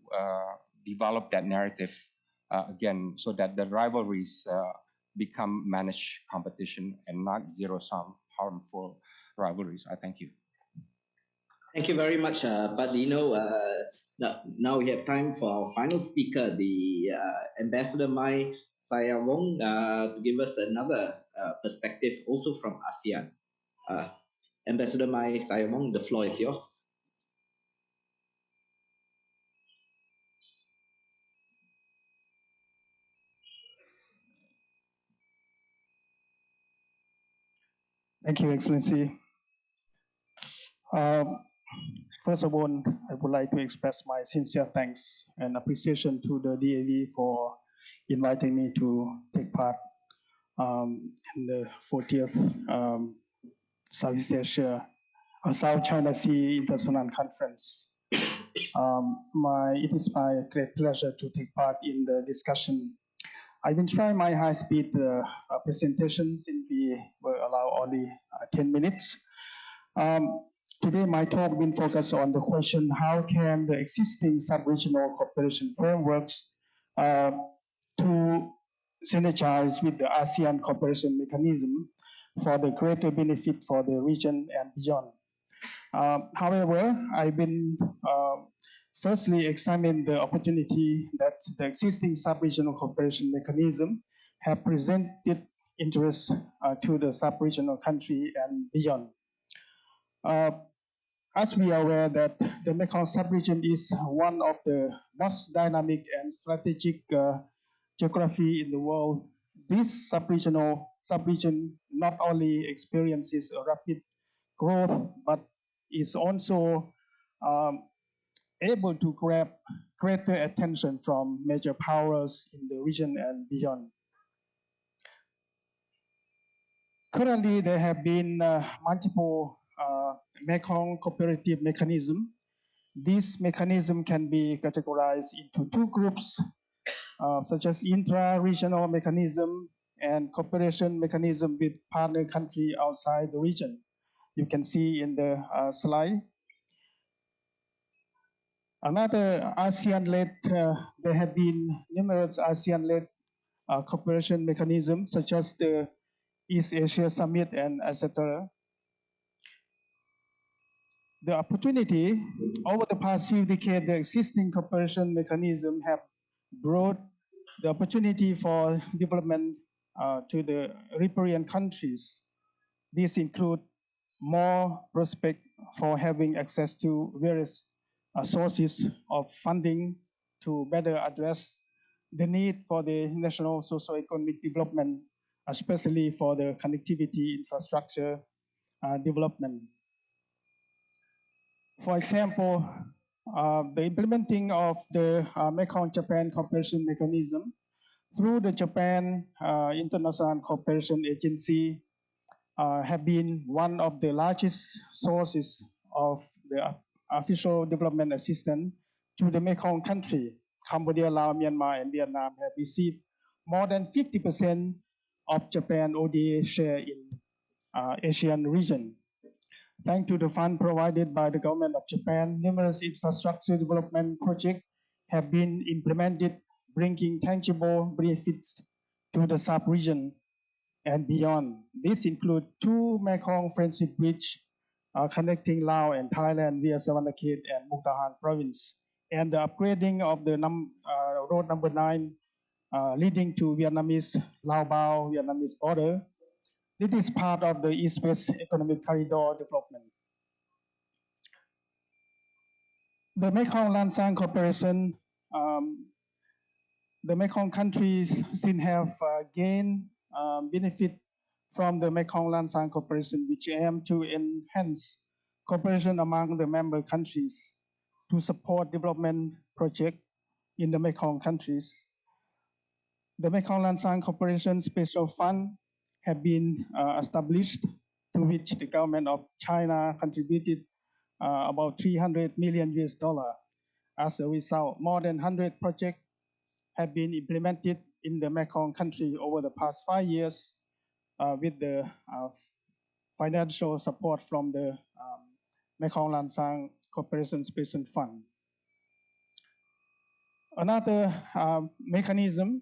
develop that narrative again so that the rivalries become managed competition and not zero-sum harmful rivalries. I thank you. Thank you very much, Padino. Now we have time for our final speaker, the Ambassador Mai Sayawong, to give us another perspective also from ASEAN. Ambassador Mai Sayawong, the floor is yours. Thank you, Excellency. First of all, I would like to express my sincere thanks and appreciation to the DAV for inviting me to take part in the 40th Southeast Asia, South China Sea International Conference. It is my great pleasure to take part in the discussion. I will try my high-speed presentation since we will allow only 10 minutes. Today, my talk will focus on the question, how can the existing sub-regional cooperation frameworks to synergize with the ASEAN cooperation mechanism for the greater benefit for the region and beyond. However, I've been firstly examine the opportunity that the existing sub-regional cooperation mechanism have presented interest to the sub-regional country and beyond. As we are aware that the Mekong sub-region is one of the most dynamic and strategic geography in the world, this sub-region not only experiences a rapid growth, but is also able to grab greater attention from major powers in the region and beyond. Currently, there have been multiple Mekong cooperative mechanism. This mechanism can be categorized into two groups, such as intra-regional mechanism and cooperation mechanism with partner country outside the region. You can see in the slide. Another ASEAN-led, there have been numerous ASEAN-led cooperation mechanisms, such as the East Asia Summit and etc. The opportunity over the past few decades, the existing cooperation mechanism have brought the opportunity for development to the riparian countries. These include more prospect for having access to various sources of funding to better address the need for the national socio-economic development, especially for the connectivity infrastructure development. For example, the implementing of the Mekong-Japan Cooperation Mechanism through the Japan International Cooperation Agency have been one of the largest sources of the official development assistance to the Mekong country. Cambodia, Laos, Myanmar, and Vietnam have received more than 50% of Japan ODA share in Asian region. Thanks to the fund provided by the government of Japan, numerous infrastructure development projects have been implemented, bringing tangible benefits to the sub-region and beyond. This includes two Mekong Friendship Bridge connecting Laos and Thailand via Savannakhet and Mukdahan province, and the upgrading of the road number 9 leading to Vietnamese Lao Bao Vietnamese border. This is part of the East-West Economic Corridor development. The Mekong Lansang Cooperation, the Mekong countries still have gained benefit from the Mekong Lansang Cooperation, which aim to enhance cooperation among the member countries to support development projects in the Mekong countries. The Mekong Lansang Cooperation Special Fund have been established, to which the government of China contributed about 300 million US dollar. As a result, more than 100 projects have been implemented in the Mekong country over the past 5 years with the financial support from the Mekong Lansang Cooperation Special Fund. Another mechanism,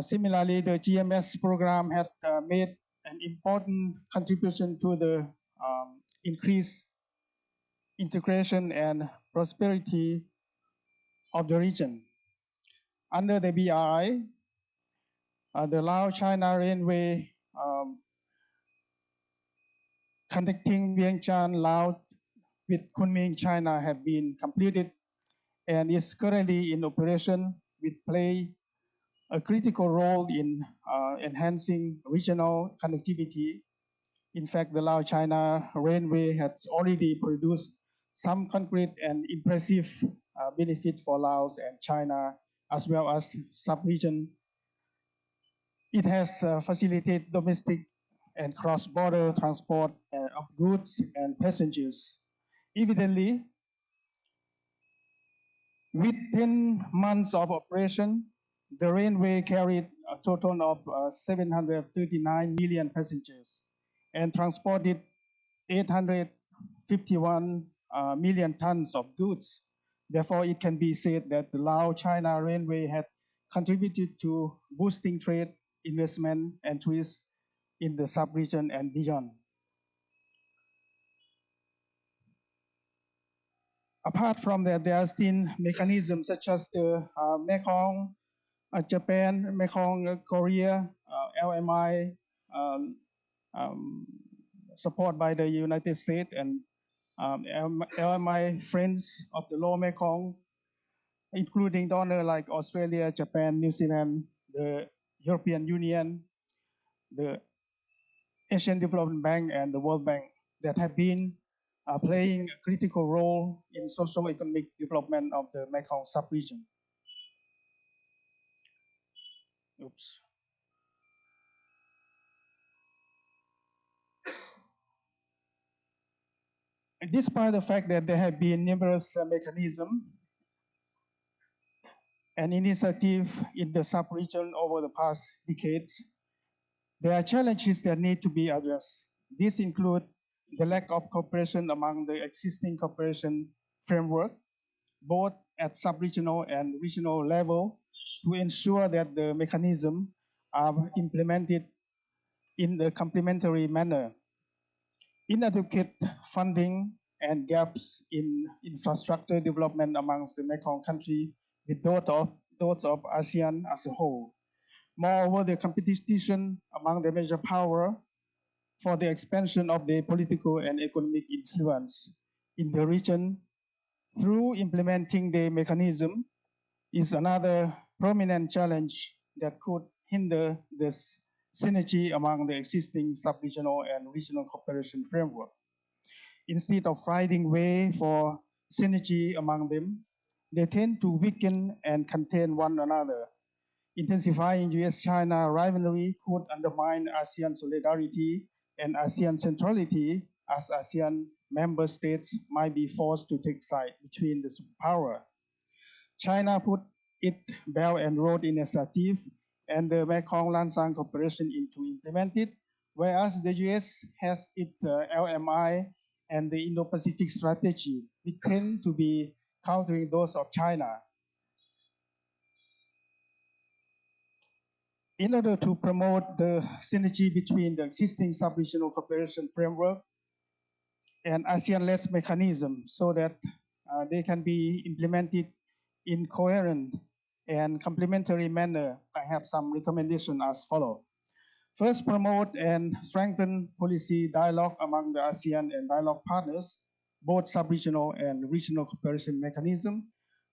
similarly, the GMS program had made an important contribution to the increased integration and prosperity of the region. Under the BRI, the Lao-China Railway connecting Vientiane, Laos with Kunming, China have been completed and is currently in operation, which play a critical role in enhancing regional connectivity. In fact, the Lao-China Railway has already produced some concrete and impressive benefit for Laos and China, as well as sub-region. It has facilitated domestic and cross-border transport of goods and passengers. Evidently, with 10 months of operation, the railway carried a total of 739 million passengers and transported 851 million tons of goods. Therefore, it can be said that the Lao-China Railway had contributed to boosting trade, investment, and tourism in the sub-region and beyond. Apart from that, there are still mechanisms such as the Mekong Japan, Mekong Korea, LMI, support by the United States, and LMI Friends of the Lower Mekong, including donors like Australia, Japan, New Zealand, the European Union, the Asian Development Bank, and the World Bank, that have been playing a critical role in social economic development of the Mekong sub-region. Oops. Despite the fact that there have been numerous mechanisms and initiatives in the sub-region over the past decades, there are challenges that need to be addressed. These include the lack of cooperation among the existing cooperation framework, both at sub-regional and regional level, to ensure that the mechanisms are implemented in a complementary manner. Inadequate funding and gaps in infrastructure development amongst the Mekong country with those of ASEAN as a whole. Moreover, the competition among the major power for the expansion of the political and economic influence in the region through implementing the mechanism is another prominent challenge that could hinder this synergy among the existing sub-regional and regional cooperation framework. Instead of finding way for synergy among them, they tend to weaken and contain one another. Intensifying US-China rivalry could undermine ASEAN solidarity and ASEAN centrality, as ASEAN member states might be forced to take side between the superpower. China put its Belt and Road Initiative and the Mekong Lansang Cooperation into implement it, whereas the US has its LMI and the Indo-Pacific strategy, which tend to be countering those of China. In order to promote the synergy between the existing sub-regional cooperation framework and ASEAN-led mechanism so that they can be implemented in coherent and complementary manner, I have some recommendations as follows. First, promote and strengthen policy dialogue among the ASEAN and dialogue partners, both sub-regional and regional cooperation mechanism.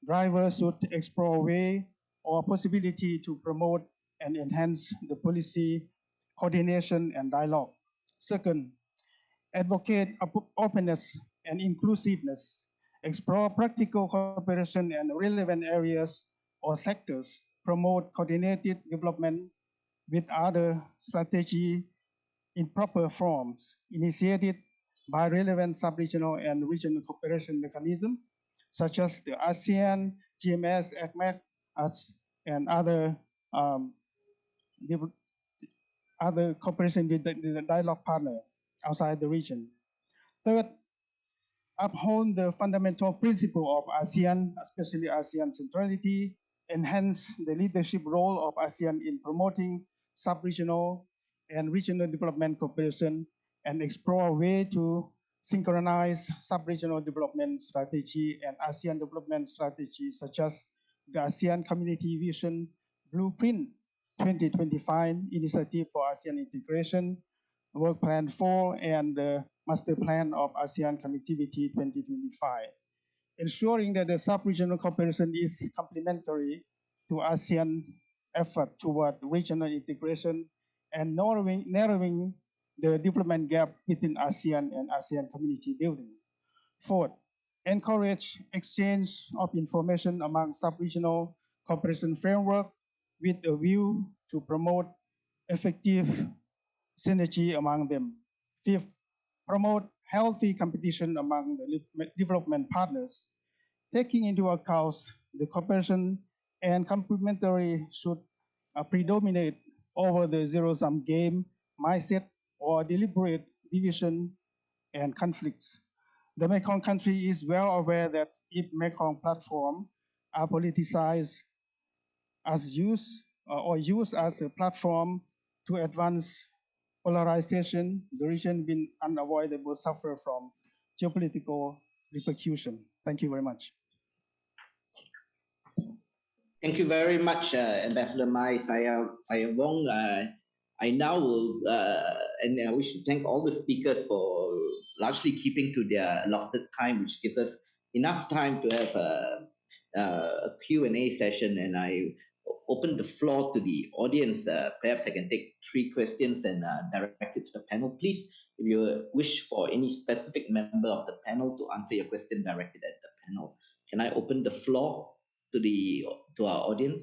Drivers should explore way or possibility to promote and enhance the policy coordination and dialogue. Second, advocate openness and inclusiveness, explore practical cooperation and relevant areas or sectors, promote coordinated development with other strategy in proper forms, initiated by relevant sub-regional and regional cooperation mechanism, such as the ASEAN, GMS, ECMAC, and other cooperation with the dialogue partner outside the region. Third, uphold the fundamental principle of ASEAN, especially ASEAN centrality, enhance the leadership role of ASEAN in promoting sub-regional and regional development cooperation, and explore a way to synchronize sub-regional development strategy and ASEAN development strategy, such as the ASEAN Community Vision Blueprint 2025 Initiative for ASEAN Integration, Work Plan 4, and the Master Plan of ASEAN Connectivity 2025, ensuring that the sub-regional cooperation is complementary to ASEAN effort toward regional integration and narrowing the development gap within ASEAN and ASEAN community building. Fourth, encourage exchange of information among sub-regional cooperation framework with a view to promote effective synergy among them. Fifth, promote healthy competition among the development partners, taking into account the cooperation and complementary should predominate over the zero-sum game mindset or deliberate division and conflicts. The Mekong country is well aware that if Mekong platform are politicized as used as a platform to advance polarization, the region will unavoidably suffer from geopolitical repercussion. Thank you very much. Thank you very much, Ambassador Mai Sayawong. I now will, and we should thank all the speakers for largely keeping to their allotted time, which gives us enough time to have a Q&A session. And I open the floor to the audience. Perhaps I can take 3 questions and direct it to the panel. Please, if you wish for any specific member of the panel to answer your question directed at the panel. Can I open the floor to our audience?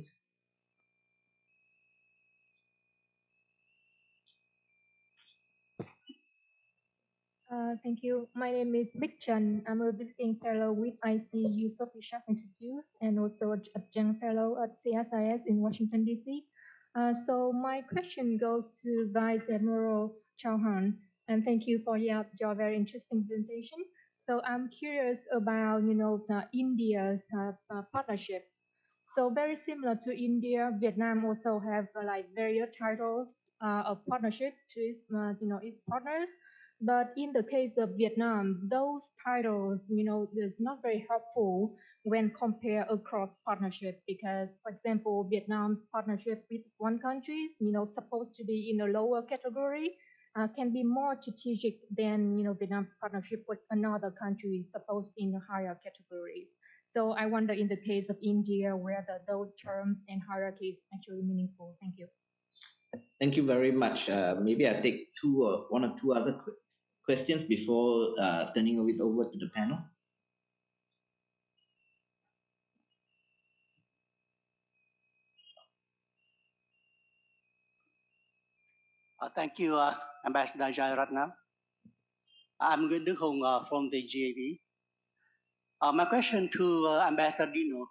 Thank you. My name is Bích Trần. I'm a visiting fellow with ICU Sophie Schaff Institute and also adjunct fellow at CSIS in Washington, D.C. So my question goes to Vice Admiral Chauhan, and thank you for your very interesting presentation. So I'm curious about, India's partnerships. So very similar to India, Vietnam also have like various titles of partnership with, its partners. But in the case of Vietnam, those titles, is not very helpful when compared across partnership because, for example, Vietnam's partnership with one country, supposed to be in a lower category, can be more strategic than Vietnam's partnership with another country supposed in higher categories. So I wonder in the case of India whether those terms and hierarchies actually meaningful. Thank you. Thank you very much. Maybe I take one or two other questions before turning it over to the panel. Thank you, Ambassador Jayaratnam. I'm Nguyễn Đức Hùng from the GAV. My question to Ambassador Dino.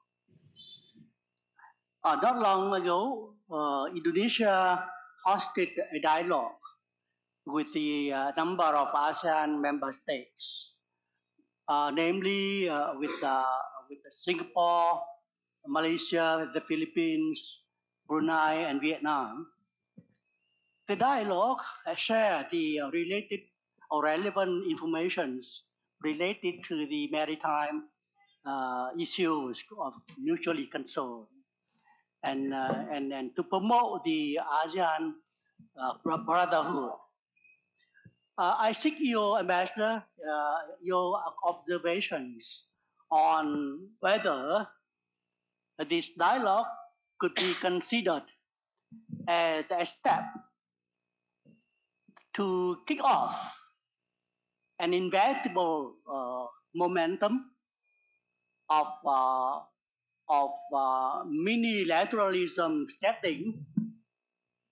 Not long ago, Indonesia hosted a dialogue with the number of ASEAN member states, namely with Singapore, Malaysia, the Philippines, Brunei, and Vietnam. The dialogue shared the related or relevant informations related to the maritime issues of mutually concern, and to promote the ASEAN brotherhood. I seek your ambassador, your observations on whether this dialogue could be considered as a step to kick off an inevitable momentum of minilateralism setting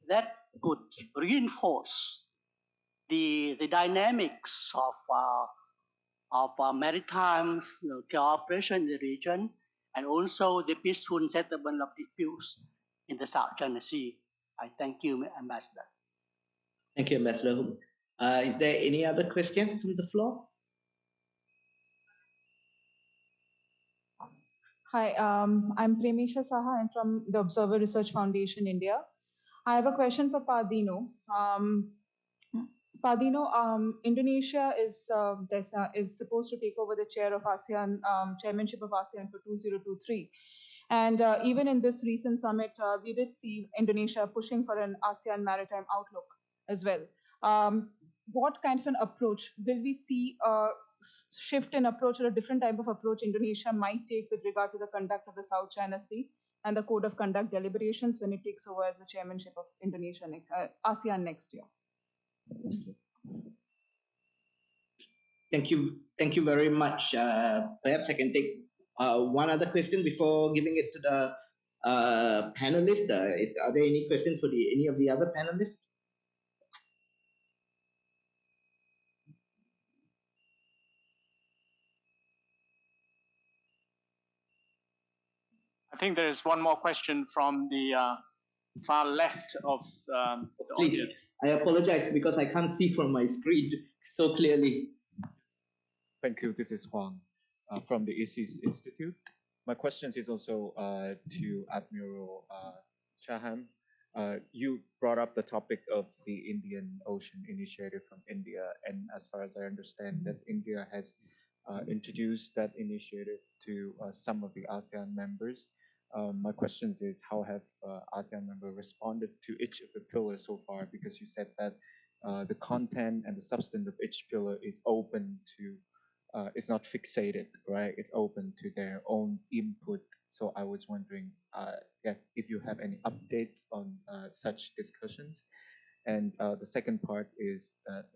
that could reinforce the dynamics of maritime cooperation in the region, and also the peaceful settlement of disputes in the South China Sea. I thank you, Ambassador. Thank you, Ambassador. Is there any other questions from the floor? Hi, I'm Premisha Saha. I'm from the Observer Research Foundation, India. I have a question for Padino. Padino, Indonesia is supposed to take over the chair of ASEAN, chairmanship of ASEAN for 2023. And even in this recent summit, we did see Indonesia pushing for an ASEAN maritime outlook as well. What kind of an approach will we see a shift in approach or a different type of approach Indonesia might take with regard to the conduct of the South China Sea and the Code of Conduct deliberations when it takes over as the chairmanship of Indonesia ASEAN next year? Thank you. Thank you very much. Perhaps I can take one other question before giving it to the panelists. Are there any questions for any of the other panelists? I think there is one more question from the far left of the audience. I apologize because I can't see from my screen so clearly. Thank you. This is Huang from the ISIS Institute. My question is also to Admiral Chahan. You brought up the topic of the Indian Ocean Initiative from India, and as far as I understand, that India has introduced that initiative to some of the ASEAN members. My question is, how have ASEAN members responded to each of the pillars so far? Because you said that the content and the substance of each pillar is open to, it's not fixated, right? It's open to their own input. So I was wondering if you have any updates on such discussions. And the second part is that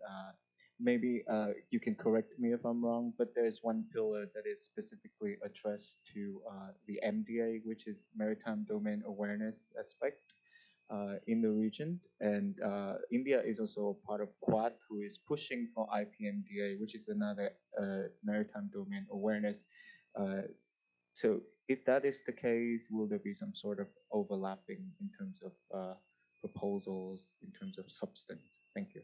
maybe you can correct me if I'm wrong, but there's one pillar that is specifically addressed to the MDA, which is Maritime Domain Awareness aspect in the region. And India is also part of Quad, who is pushing for IPMDA, which is another Maritime Domain Awareness. So if that is the case, will there be some sort of overlapping in terms of proposals, in terms of substance? Thank you.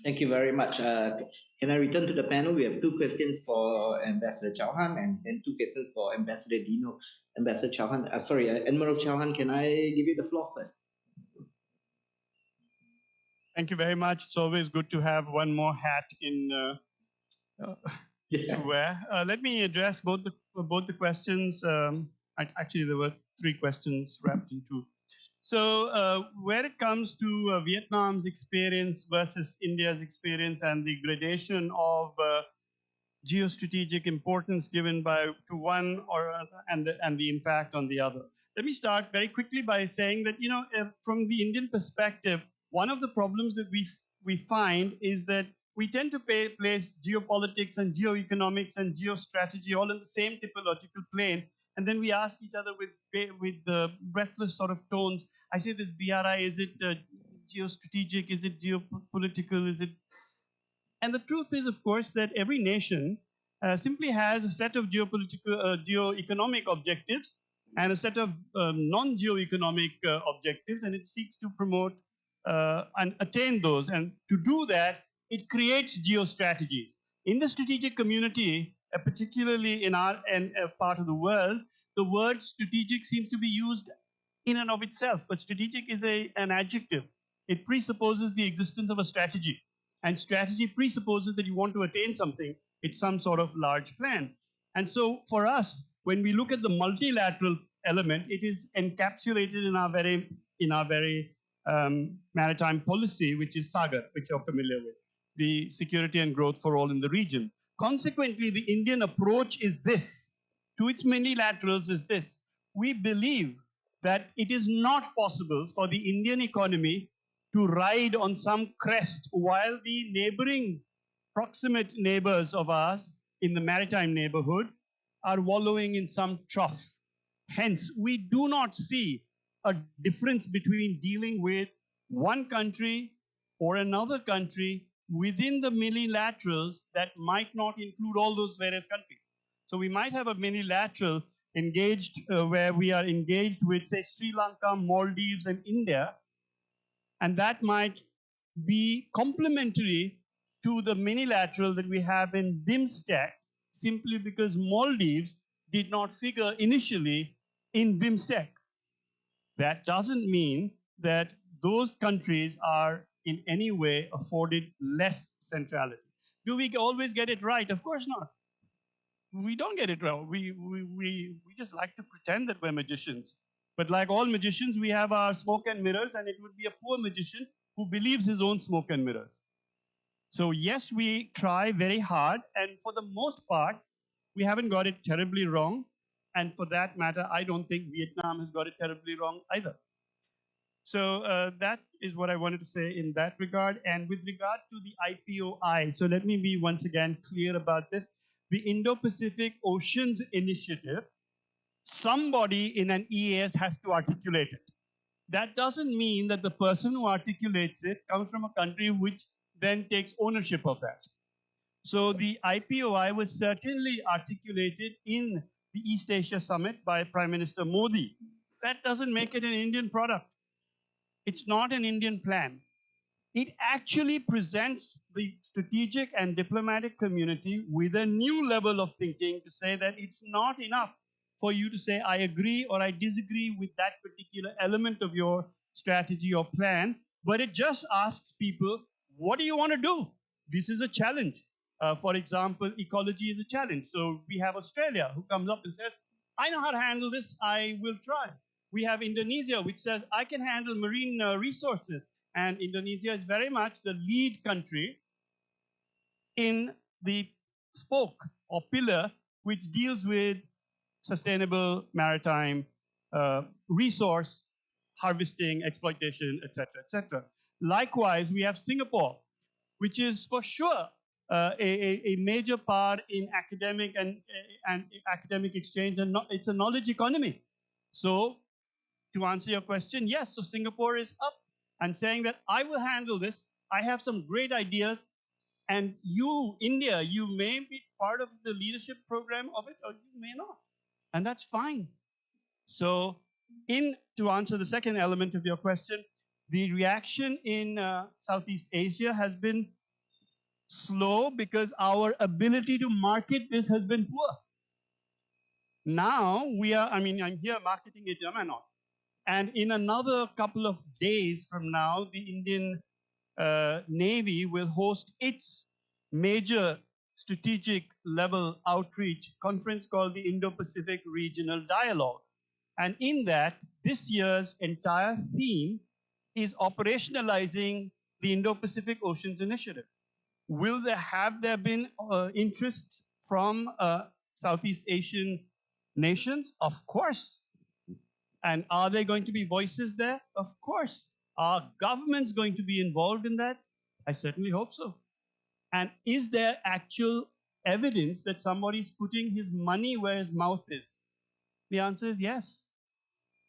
Thank you very much. Can I return to the panel? We have two questions for Ambassador Chauhan and then two questions for Ambassador Dino. Ambassador Chauhan, sorry, Admiral Chauhan, can I give you the floor first? Thank you very much. It's always good to have one more hat in to wear. Let me address both the questions. Actually, there were three questions wrapped into So where it comes to Vietnam's experience versus India's experience and the gradation of geostrategic importance given by to one or and the impact on the other. Let me start very quickly by saying that from the Indian perspective, one of the problems that we find is that we tend to place geopolitics and geoeconomics and geostrategy all in the same typological plane, and then we ask each other with the breathless sort of tones. I say this BRI, is it geostrategic? Is it geopolitical? Is it? And the truth is, of course, that every nation simply has a set of geopolitical, geoeconomic objectives and a set of non-geoeconomic objectives, and it seeks to promote and attain those. And to do that, it creates geostrategies. In the strategic community, particularly in our part of the world, the word strategic seems to be used in and of itself, but strategic is an adjective. It presupposes the existence of a strategy. And strategy presupposes that you want to attain something. It's some sort of large plan. And so for us, when we look at the multilateral element, it is encapsulated in our very maritime policy, which is SAGAR, which you're familiar with, the security and growth for all in the region. Consequently, the Indian approach is this, to its multilaterals is this. We believe that it is not possible for the Indian economy to ride on some crest while the neighboring proximate neighbors of ours in the maritime neighborhood are wallowing in some trough. Hence, we do not see a difference between dealing with one country or another country within the multilaterals that might not include all those various countries. So we might have a multilateral engaged where we are engaged with, say, Sri Lanka, Maldives, and India, and that might be complementary to the minilateral that we have in BIMSTEC, simply because Maldives did not figure initially in BIMSTEC. That doesn't mean that those countries are in any way afforded less centrality. Do we always get it right? Of course not. We don't get it wrong. We just like to pretend that we're magicians. But like all magicians, we have our smoke and mirrors, and it would be a poor magician who believes his own smoke and mirrors. So yes, we try very hard, and for the most part, we haven't got it terribly wrong. And for that matter, I don't think Vietnam has got it terribly wrong either. So that is what I wanted to say in that regard. And with regard to the IPOI, so let me be once again clear about this. The Indo-Pacific Oceans Initiative, somebody in an EAS has to articulate it. That doesn't mean that the person who articulates it comes from a country which then takes ownership of that. So the IPOI was certainly articulated in the East Asia Summit by Prime Minister Modi. That doesn't make it an Indian product. It's not an Indian plan. It actually presents the strategic and diplomatic community with a new level of thinking to say that it's not enough for you to say, I agree or I disagree with that particular element of your strategy or plan, but it just asks people, what do you want to do? This is a challenge. For example, ecology is a challenge. So we have Australia who comes up and says, I know how to handle this, I will try. We have Indonesia, which says, I can handle marine resources. And Indonesia is very much the lead country in the spoke or pillar which deals with sustainable maritime resource harvesting, exploitation, etc., etc. Likewise, we have Singapore, which is for sure a major part in academic and academic exchange, and it's a knowledge economy. So, to answer your question, yes. So Singapore is up and saying that I will handle this. I have some great ideas, and you, India, you may be part of the leadership program of it, or you may not, and that's fine. So, to answer the second element of your question, the reaction in Southeast Asia has been slow because our ability to market this has been poor. Now we are, I'm here marketing it, am I not? And in another couple of days from now, the Indian Navy will host its major strategic level outreach conference called the Indo-Pacific Regional Dialogue. And in that, this year's entire theme is operationalizing the Indo-Pacific Oceans Initiative. Will there been interest from Southeast Asian nations? Of course. And are there going to be voices there? Of course. Are governments going to be involved in that? I certainly hope so. And is there actual evidence that somebody's putting his money where his mouth is? The answer is yes.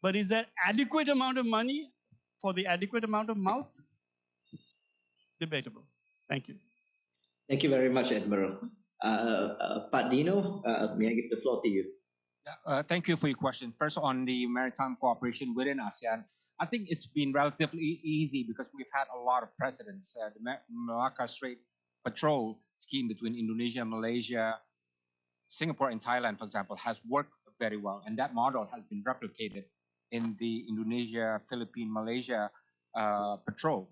But is there adequate amount of money for the adequate amount of mouth? Debatable. Thank you. Thank you very much, Admiral. Pat Dino, may I give the floor to you? Thank you for your question. First, on the maritime cooperation within ASEAN, I think it's been relatively easy because we've had a lot of precedents. The Malacca Strait Patrol scheme between Indonesia, Malaysia, Singapore, and Thailand, for example, has worked very well, and that model has been replicated in the Indonesia, Philippine, Malaysia patrol.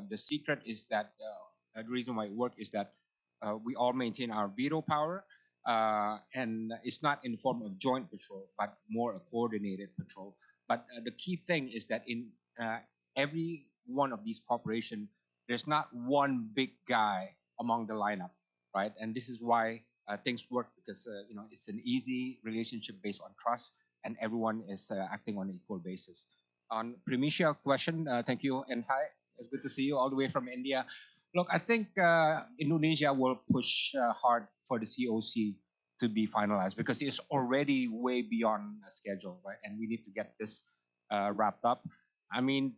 The secret is that the reason why it worked is that we all maintain our veto power, and it's not in the form of joint patrol, but more a coordinated patrol. But the key thing is that in every one of these corporations, there's not one big guy among the lineup, right? And this is why things work because it's an easy relationship based on trust, and everyone is acting on an equal basis. On Primicia question, thank you, and hi, it's good to see you all the way from India. Look, I think Indonesia will push hard for the COC to be finalized because it's already way beyond schedule, right? And we need to get this wrapped up. I mean,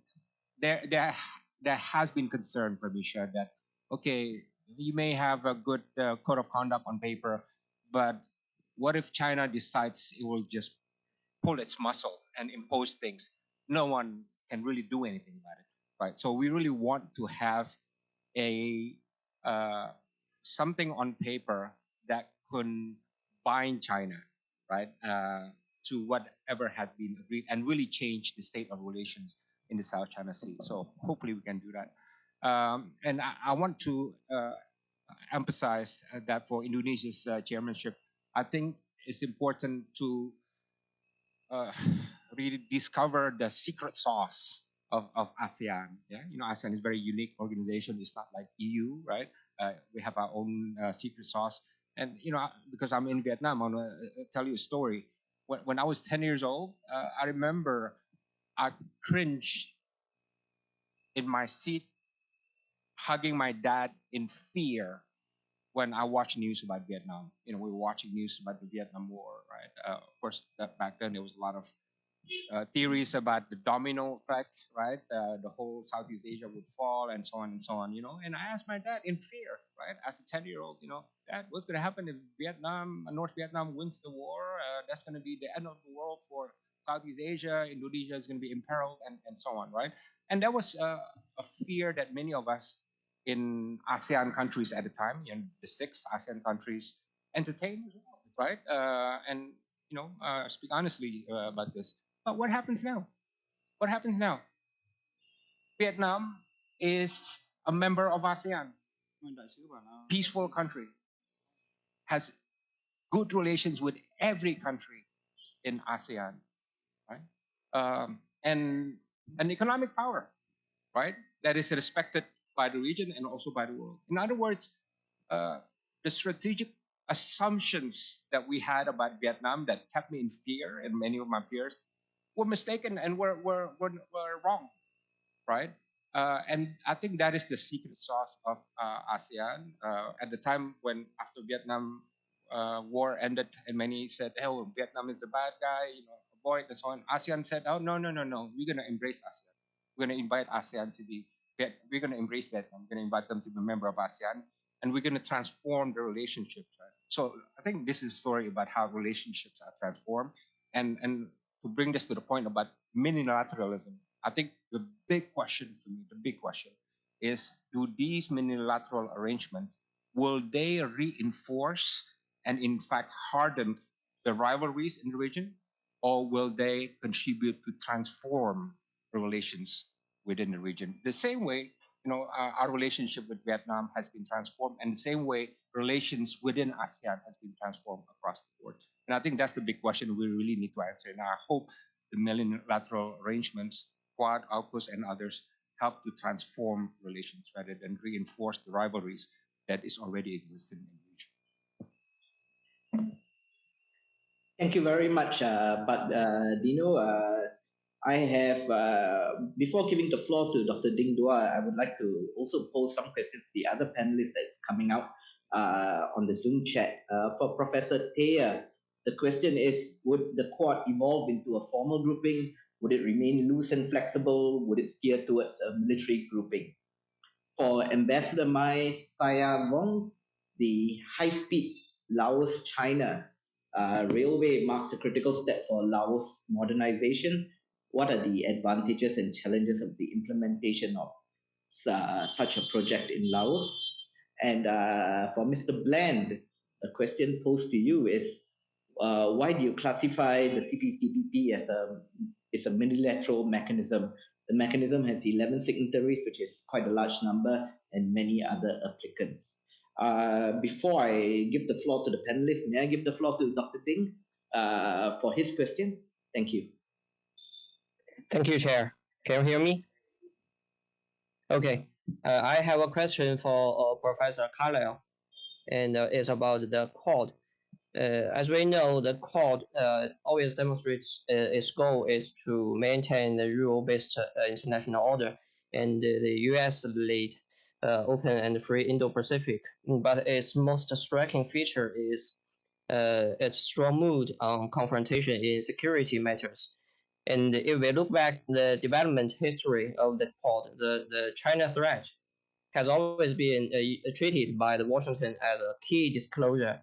there has been concern, Pramisha, that okay, you may have a good code of conduct on paper, but what if China decides it will just pull its muscle and impose things? No one can really do anything about it, right? So we really want to have a something on paper that can bind China, right, to whatever has been agreed and really change the state of relations in the South China Sea. So hopefully we can do that. And I want to emphasize that for Indonesia's chairmanship, I think it's important to really discover the secret sauce of ASEAN. Yeah, ASEAN is a very unique organization. It's not like EU, right? We have our own secret sauce. And because I'm in Vietnam, I want to tell you a story. When I was 10 years old, I remember I cringed in my seat, hugging my dad in fear when I watched news about Vietnam. We were watching news about the Vietnam War, right? Of course, back then there was a lot of theories about the domino effect, right? The whole Southeast Asia would fall, and so on and so on. And I asked my dad in fear, right, as a 10-year-old, Dad, what's going to happen if North Vietnam wins the war? That's going to be the end of the world for Southeast Asia. Indonesia is going to be imperiled, and so on, right? And that was a fear that many of us in ASEAN countries at the time, the 6 ASEAN countries, entertained as well, right? And speak honestly about this. But what happens now? What happens now? Vietnam is a member of ASEAN, peaceful country, has good relations with every country in ASEAN, right? And an economic power, right? That is respected by the region and also by the world. In other words, the strategic assumptions that we had about Vietnam that kept me in fear and many of my peers were mistaken and were wrong, right? And I think that is the secret sauce of ASEAN. At the time when after Vietnam war ended, and many said, "Oh, Vietnam is the bad guy," avoid and so on. ASEAN said, "Oh, no, no, no, no. We're gonna embrace ASEAN. We're gonna invite ASEAN to be. We're gonna embrace Vietnam. We're gonna invite them to be a member of ASEAN, and we're gonna transform the relationships." Right? So I think this is a story about how relationships are transformed, and to bring this to the point about minilateralism, I think the big question for me, the big question is, do these minilateral arrangements, will they reinforce and in fact harden the rivalries in the region, or will they contribute to transform the relations within the region? The same way, our relationship with Vietnam has been transformed, and the same way relations within ASEAN has been transformed across the board. And I think that's the big question we really need to answer. And I hope the multilateral arrangements, Quad, AUKUS, and others help to transform relations rather than reinforce the rivalries that is already existing in the region. Thank you very much. But Dino, I have before giving the floor to Dr. Ding Dua, I would like to also pose some questions to the other panelists that's coming out on the Zoom chat. For Professor Thea, the question is: would the Quad evolve into a formal grouping? Would it remain loose and flexible? Would it steer towards a military grouping? For Ambassador Mai Sayavong, the high-speed Laos-China railway marks a critical step for Laos modernization. What are the advantages and challenges of the implementation of such a project in Laos? And for Mr. Bland, the question posed to you is, why do you classify the CPTPP as a unilateral mechanism? The mechanism has 11 signatories, which is quite a large number, and many other applicants. Before I give the floor to the panelists, may I give the floor to Dr. Ding for his question? Thank you. Thank you, Chair. Can you hear me? Okay. I have a question for Professor Carlyle, and it's about the Quad. As we know, the Quad always demonstrates its goal is to maintain the rule-based international order and the U.S. lead open and free Indo-Pacific. But its most striking feature is its strong mood on confrontation in security matters. And if we look back the development history of the Quad, the China threat has always been treated by the Washington as a key disclosure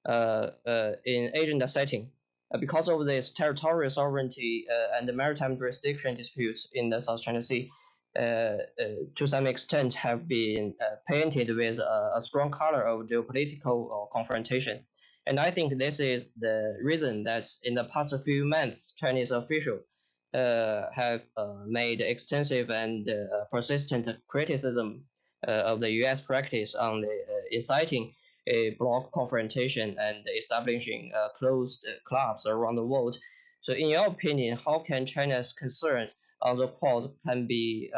in agenda setting. Because of this territorial sovereignty and the maritime jurisdiction disputes in the South China Sea, to some extent have been painted with a strong color of geopolitical confrontation. And I think this is the reason that in the past few months, Chinese officials have made extensive and persistent criticism of the U.S. practice on the inciting a bloc confrontation and establishing closed clubs around the world. So, in your opinion, how can China's concerns on the Quad can be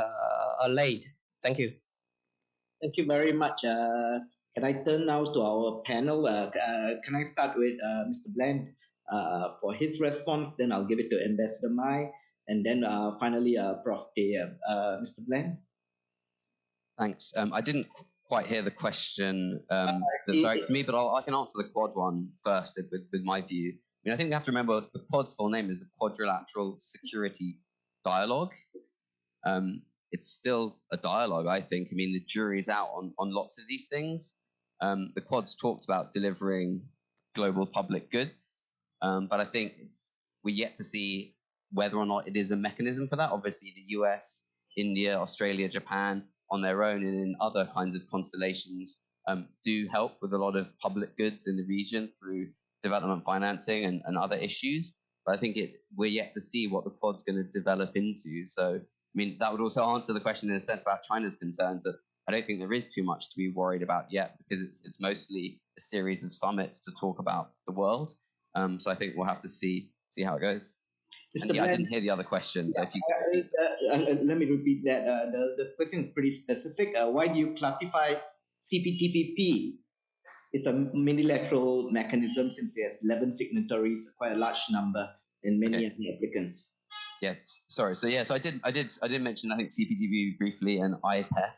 allayed? Thank you. Thank you very much. Can I turn now to our panel? Can I start with Mr. Bland for his response? Then I'll give it to Ambassador Mai, and then finally Prof. Thea. Mr. Bland? Thanks. I didn't quite hear the question that's directed to me, but I can answer the Quad one first with my view. I mean, I think we have to remember the Quad's full name is the Quadrilateral Security Dialogue. It's still a dialogue, I think. I mean, the jury's out on lots of these things. The Quad's talked about delivering global public goods, but I think we're yet to see whether or not it is a mechanism for that. Obviously, the US, India, Australia, Japan, on their own and in other kinds of constellations, do help with a lot of public goods in the region through development financing and other issues. But I think we're yet to see what the Quad's going to develop into. So, I mean, that would also answer the question in a sense about China's concerns, that I don't think there is too much to be worried about yet, because it's mostly a series of summits to talk about the world. So I think we'll have to see how it goes. And yeah, I didn't hear the other question, so if you could let me repeat that. The question is pretty specific. Why do you classify CPTPP? It's a unilateral mechanism since there's 11 signatories, quite a large number, and many of the applicants. Yes, sorry. So yes, I did mention, I think, CPTPP briefly and IPEF.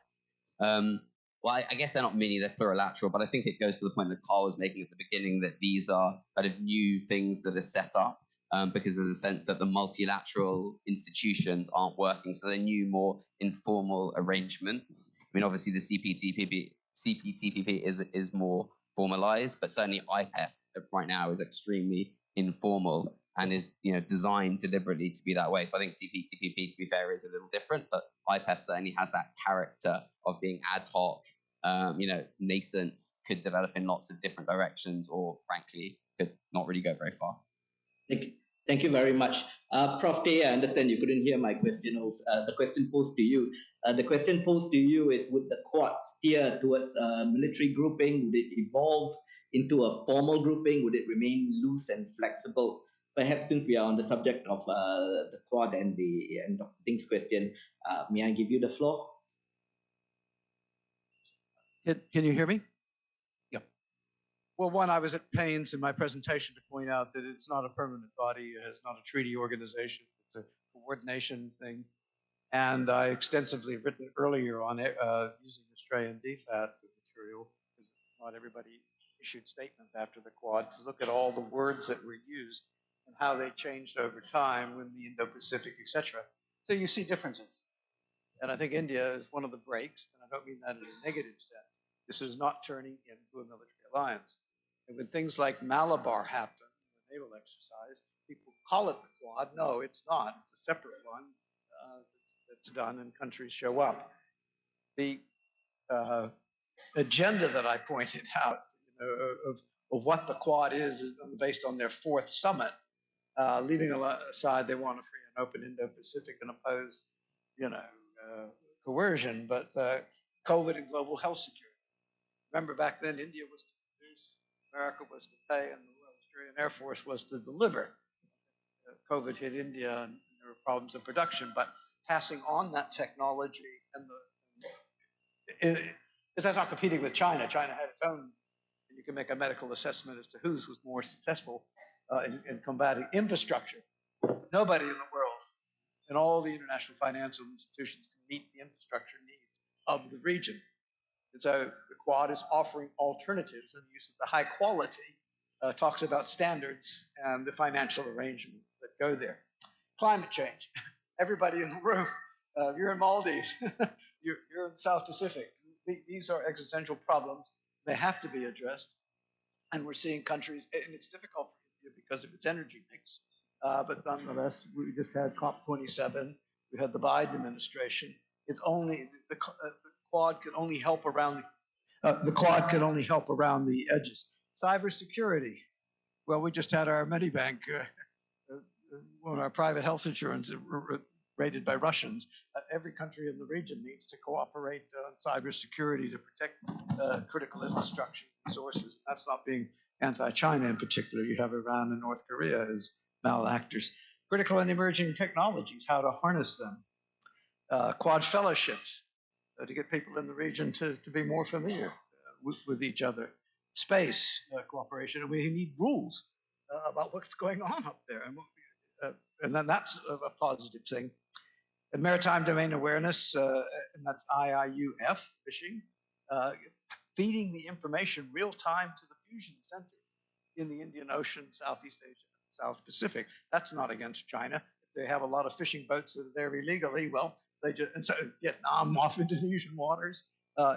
Well, I guess they're not mini, they're plurilateral, but I think it goes to the point that Carl was making at the beginning, that these are kind of new things that are set up. Because there's a sense that the multilateral institutions aren't working, so they're new, more informal arrangements. I mean, obviously the CPTPP is more formalized, but certainly IPEF right now is extremely informal and is designed deliberately to be that way. So I think CPTPP, to be fair, is a little different, but IPEF certainly has that character of being ad hoc, nascent, could develop in lots of different directions, or frankly could not really go very far. Thank you very much. Prof. Thea, I understand you couldn't hear my question. The question posed to you. The question posed to you is, would the Quad steer towards a military grouping? Would it evolve into a formal grouping? Would it remain loose and flexible? Perhaps since we are on the subject of the Quad and Dr. Ding's question, may I give you the floor? Can you hear me? Yeah. Well, one, I was at pains in my presentation to point out that it's not a permanent body. It is not a treaty organization. It's a coordination thing. And I extensively written earlier on it using Australian DFAT material, because not everybody issued statements after the Quad, to look at all the words that were used and how they changed over time when the Indo-Pacific, etc. So you see differences. And I think India is one of the breaks, and I don't mean that in a negative sense. This is not turning into a military alliance. And when things like Malabar happen, the naval exercise, people call it the Quad. No, it's not. It's a separate one that's done, and countries show up. The agenda that I pointed out, of what the Quad is based on their fourth summit, leaving aside they want a free and open Indo-Pacific and oppose, coercion, but COVID and global health security. Remember back then, India was to produce, America was to pay, and the Australian Air Force was to deliver. COVID hit India, and there were problems of production, but passing on that technology and that's not competing with China. China had its own, and you can make a medical assessment as to whose was more successful in combating infrastructure. Nobody in the world, and all the international financial institutions can meet the infrastructure needs of the region. And so the Quad is offering alternatives, and the use of the high quality talks about standards and the financial arrangements that go there. Climate change. Everybody in the room, you're in Maldives, you're in the South Pacific. These are existential problems. They have to be addressed. And we're seeing countries, and it's difficult for India because of its energy mix. But nonetheless, we just had COP27. We had the Biden administration. It's only the Quad can only help around the Quad can only help around the edges. Cybersecurity. Well, we just had our Medibank, one of our private health insurance raided by Russians. Every country in the region needs to cooperate on cybersecurity to protect critical infrastructure resources. That's not being anti-China in particular. You have Iran and North Korea as malactors. Critical and emerging technologies, how to harness them. Quad fellowships to get people in the region to be more familiar with each other. Space cooperation, and we need rules about what's going on up there. And then that's a positive thing. And maritime domain awareness, and that's IIUF, fishing, feeding the information real time to the fusion centers in the Indian Ocean, Southeast Asia, South Pacific. That's not against China. If they have a lot of fishing boats that are there illegally, well, they just, and so Vietnam off Indonesian waters,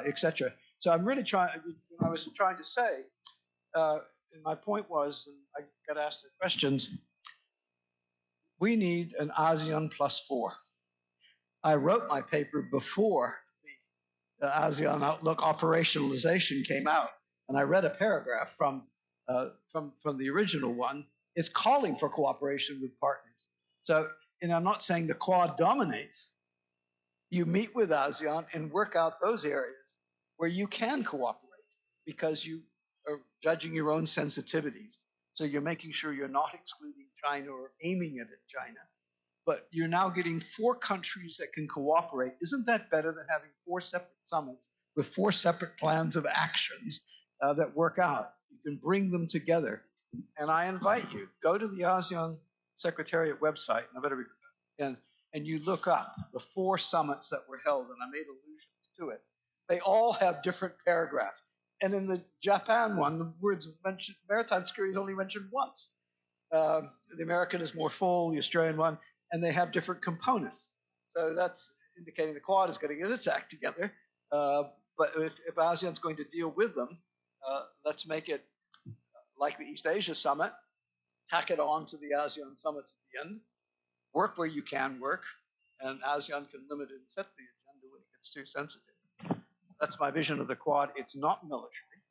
etc. So I'm really trying, I was trying to say, and my point was, and I got asked the questions, we need an ASEAN +4. I wrote my paper before the ASEAN Outlook operationalization came out, and I read a paragraph from the original one. It's calling for cooperation with partners. So, and I'm not saying the Quad dominates. You meet with ASEAN and work out those areas where you can cooperate because you are judging your own sensitivities. So you're making sure you're not excluding China or aiming it at China. But you're now getting 4 countries that can cooperate. Isn't that better than having 4 separate summits with 4 separate plans of actions that work out? You can bring them together. And I invite you, go to the ASEAN Secretariat website, and you look up the 4 summits that were held, and I made allusions to it. They all have different paragraphs. And in the Japan one, the words mentioned, maritime security is only mentioned once. The American is more full, the Australian one, and they have different components. So that's indicating the Quad is going to get its act together. But if ASEAN's going to deal with them, let's make it like the East Asia Summit, tack it on to the ASEAN summits at the end, work where you can work, and ASEAN can limit and set the agenda when it gets too sensitive. That's my vision of the Quad. It's not military.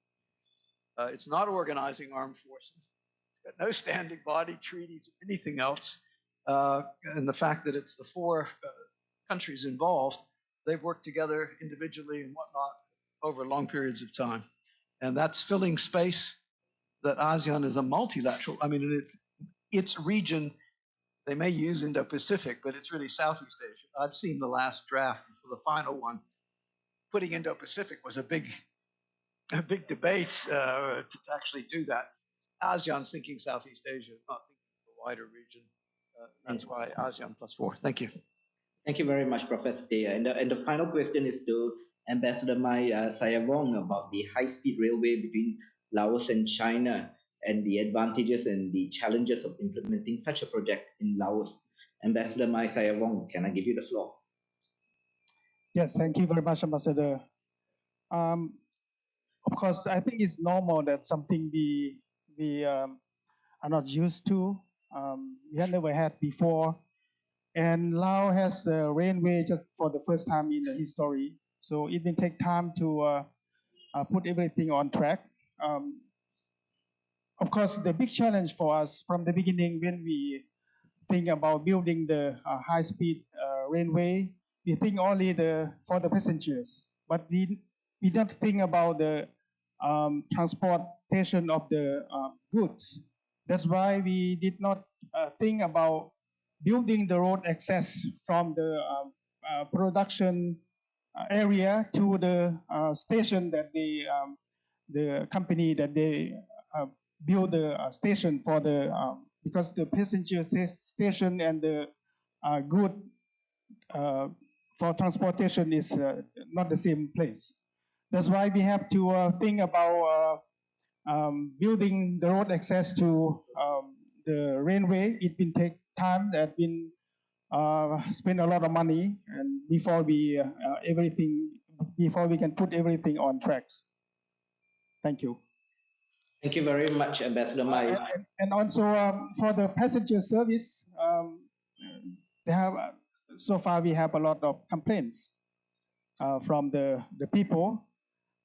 It's not organizing armed forces. It's got no standing body, treaties, anything else. And the fact that it's the 4 countries involved, they've worked together individually and whatnot over long periods of time. And that's filling space that ASEAN is a multilateral. I mean, it's its region. They may use Indo-Pacific, but it's really Southeast Asia. I've seen the last draft for the final one. Putting Indo-Pacific was a big debate to actually do that. ASEAN's thinking Southeast Asia, not thinking the wider region. That's why ASEAN +4. Thank you. Thank you very much, Professor Dea. And the final question is to Ambassador Mai Sayavong about the high-speed railway between Laos and China and the advantages and the challenges of implementing such a project in Laos. Ambassador Mai Sayavong, can I give you the floor? Yes, thank you very much, Ambassador. Of course, I think it's normal that something we are not used to. We had never had before. And Laos has a railway just for the first time in the history. So it will take time to put everything on track. Of course, the big challenge for us from the beginning when we think about building the high-speed railway, we think only for the passengers, but we don't think about the transportation of the goods. That's why we did not think about building the road access from the production area to the station that the company that they build the station for the because the passenger station and the good for transportation is not the same place. That's why we have to think about building the road access to the railway. It will take time. That been spend a lot of money, and before we can put everything on tracks. Thank you. Thank you very much, Ambassador Mai. And also for the passenger service, they have so far we have a lot of complaints from the people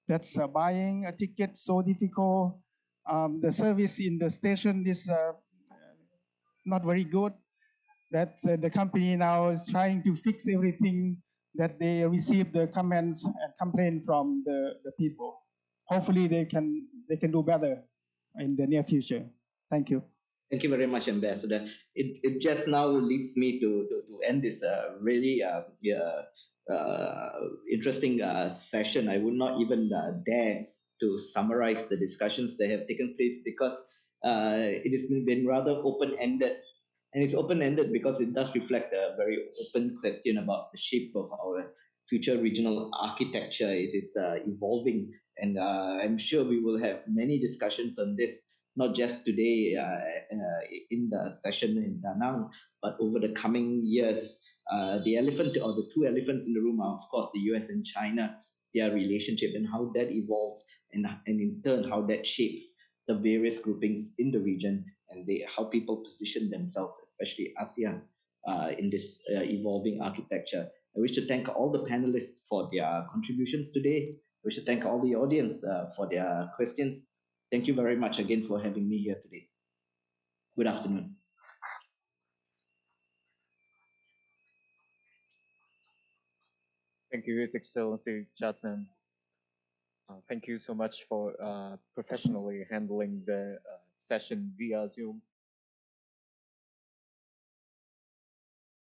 that's buying a ticket so difficult. The service in the station is not very good. That the company now is trying to fix everything that they receive the comments and complaint from the people. Hopefully they can do better in the near future. Thank you. Thank you very much, Ambassador. It just now leads me to end this really interesting session. I would not even dare to summarize the discussions that have taken place because it has been rather open-ended. And it's open-ended because it does reflect a very open question about the shape of our future regional architecture. It is evolving, and I'm sure we will have many discussions on this, not just today in the session in Da Nang, but over the coming years. The elephant or the two elephants in the room are, of course, the US and China, their relationship and how that evolves, and in turn, how that shapes the various groupings in the region and how people position themselves, especially ASEAN, in this evolving architecture. I wish to thank all the panelists for their contributions today. I wish to thank all the audience for their questions. Thank you very much again for having me here today. Good afternoon. Thank you, His Excellency Jatnan. Thank you so much for professionally handling the session via Zoom.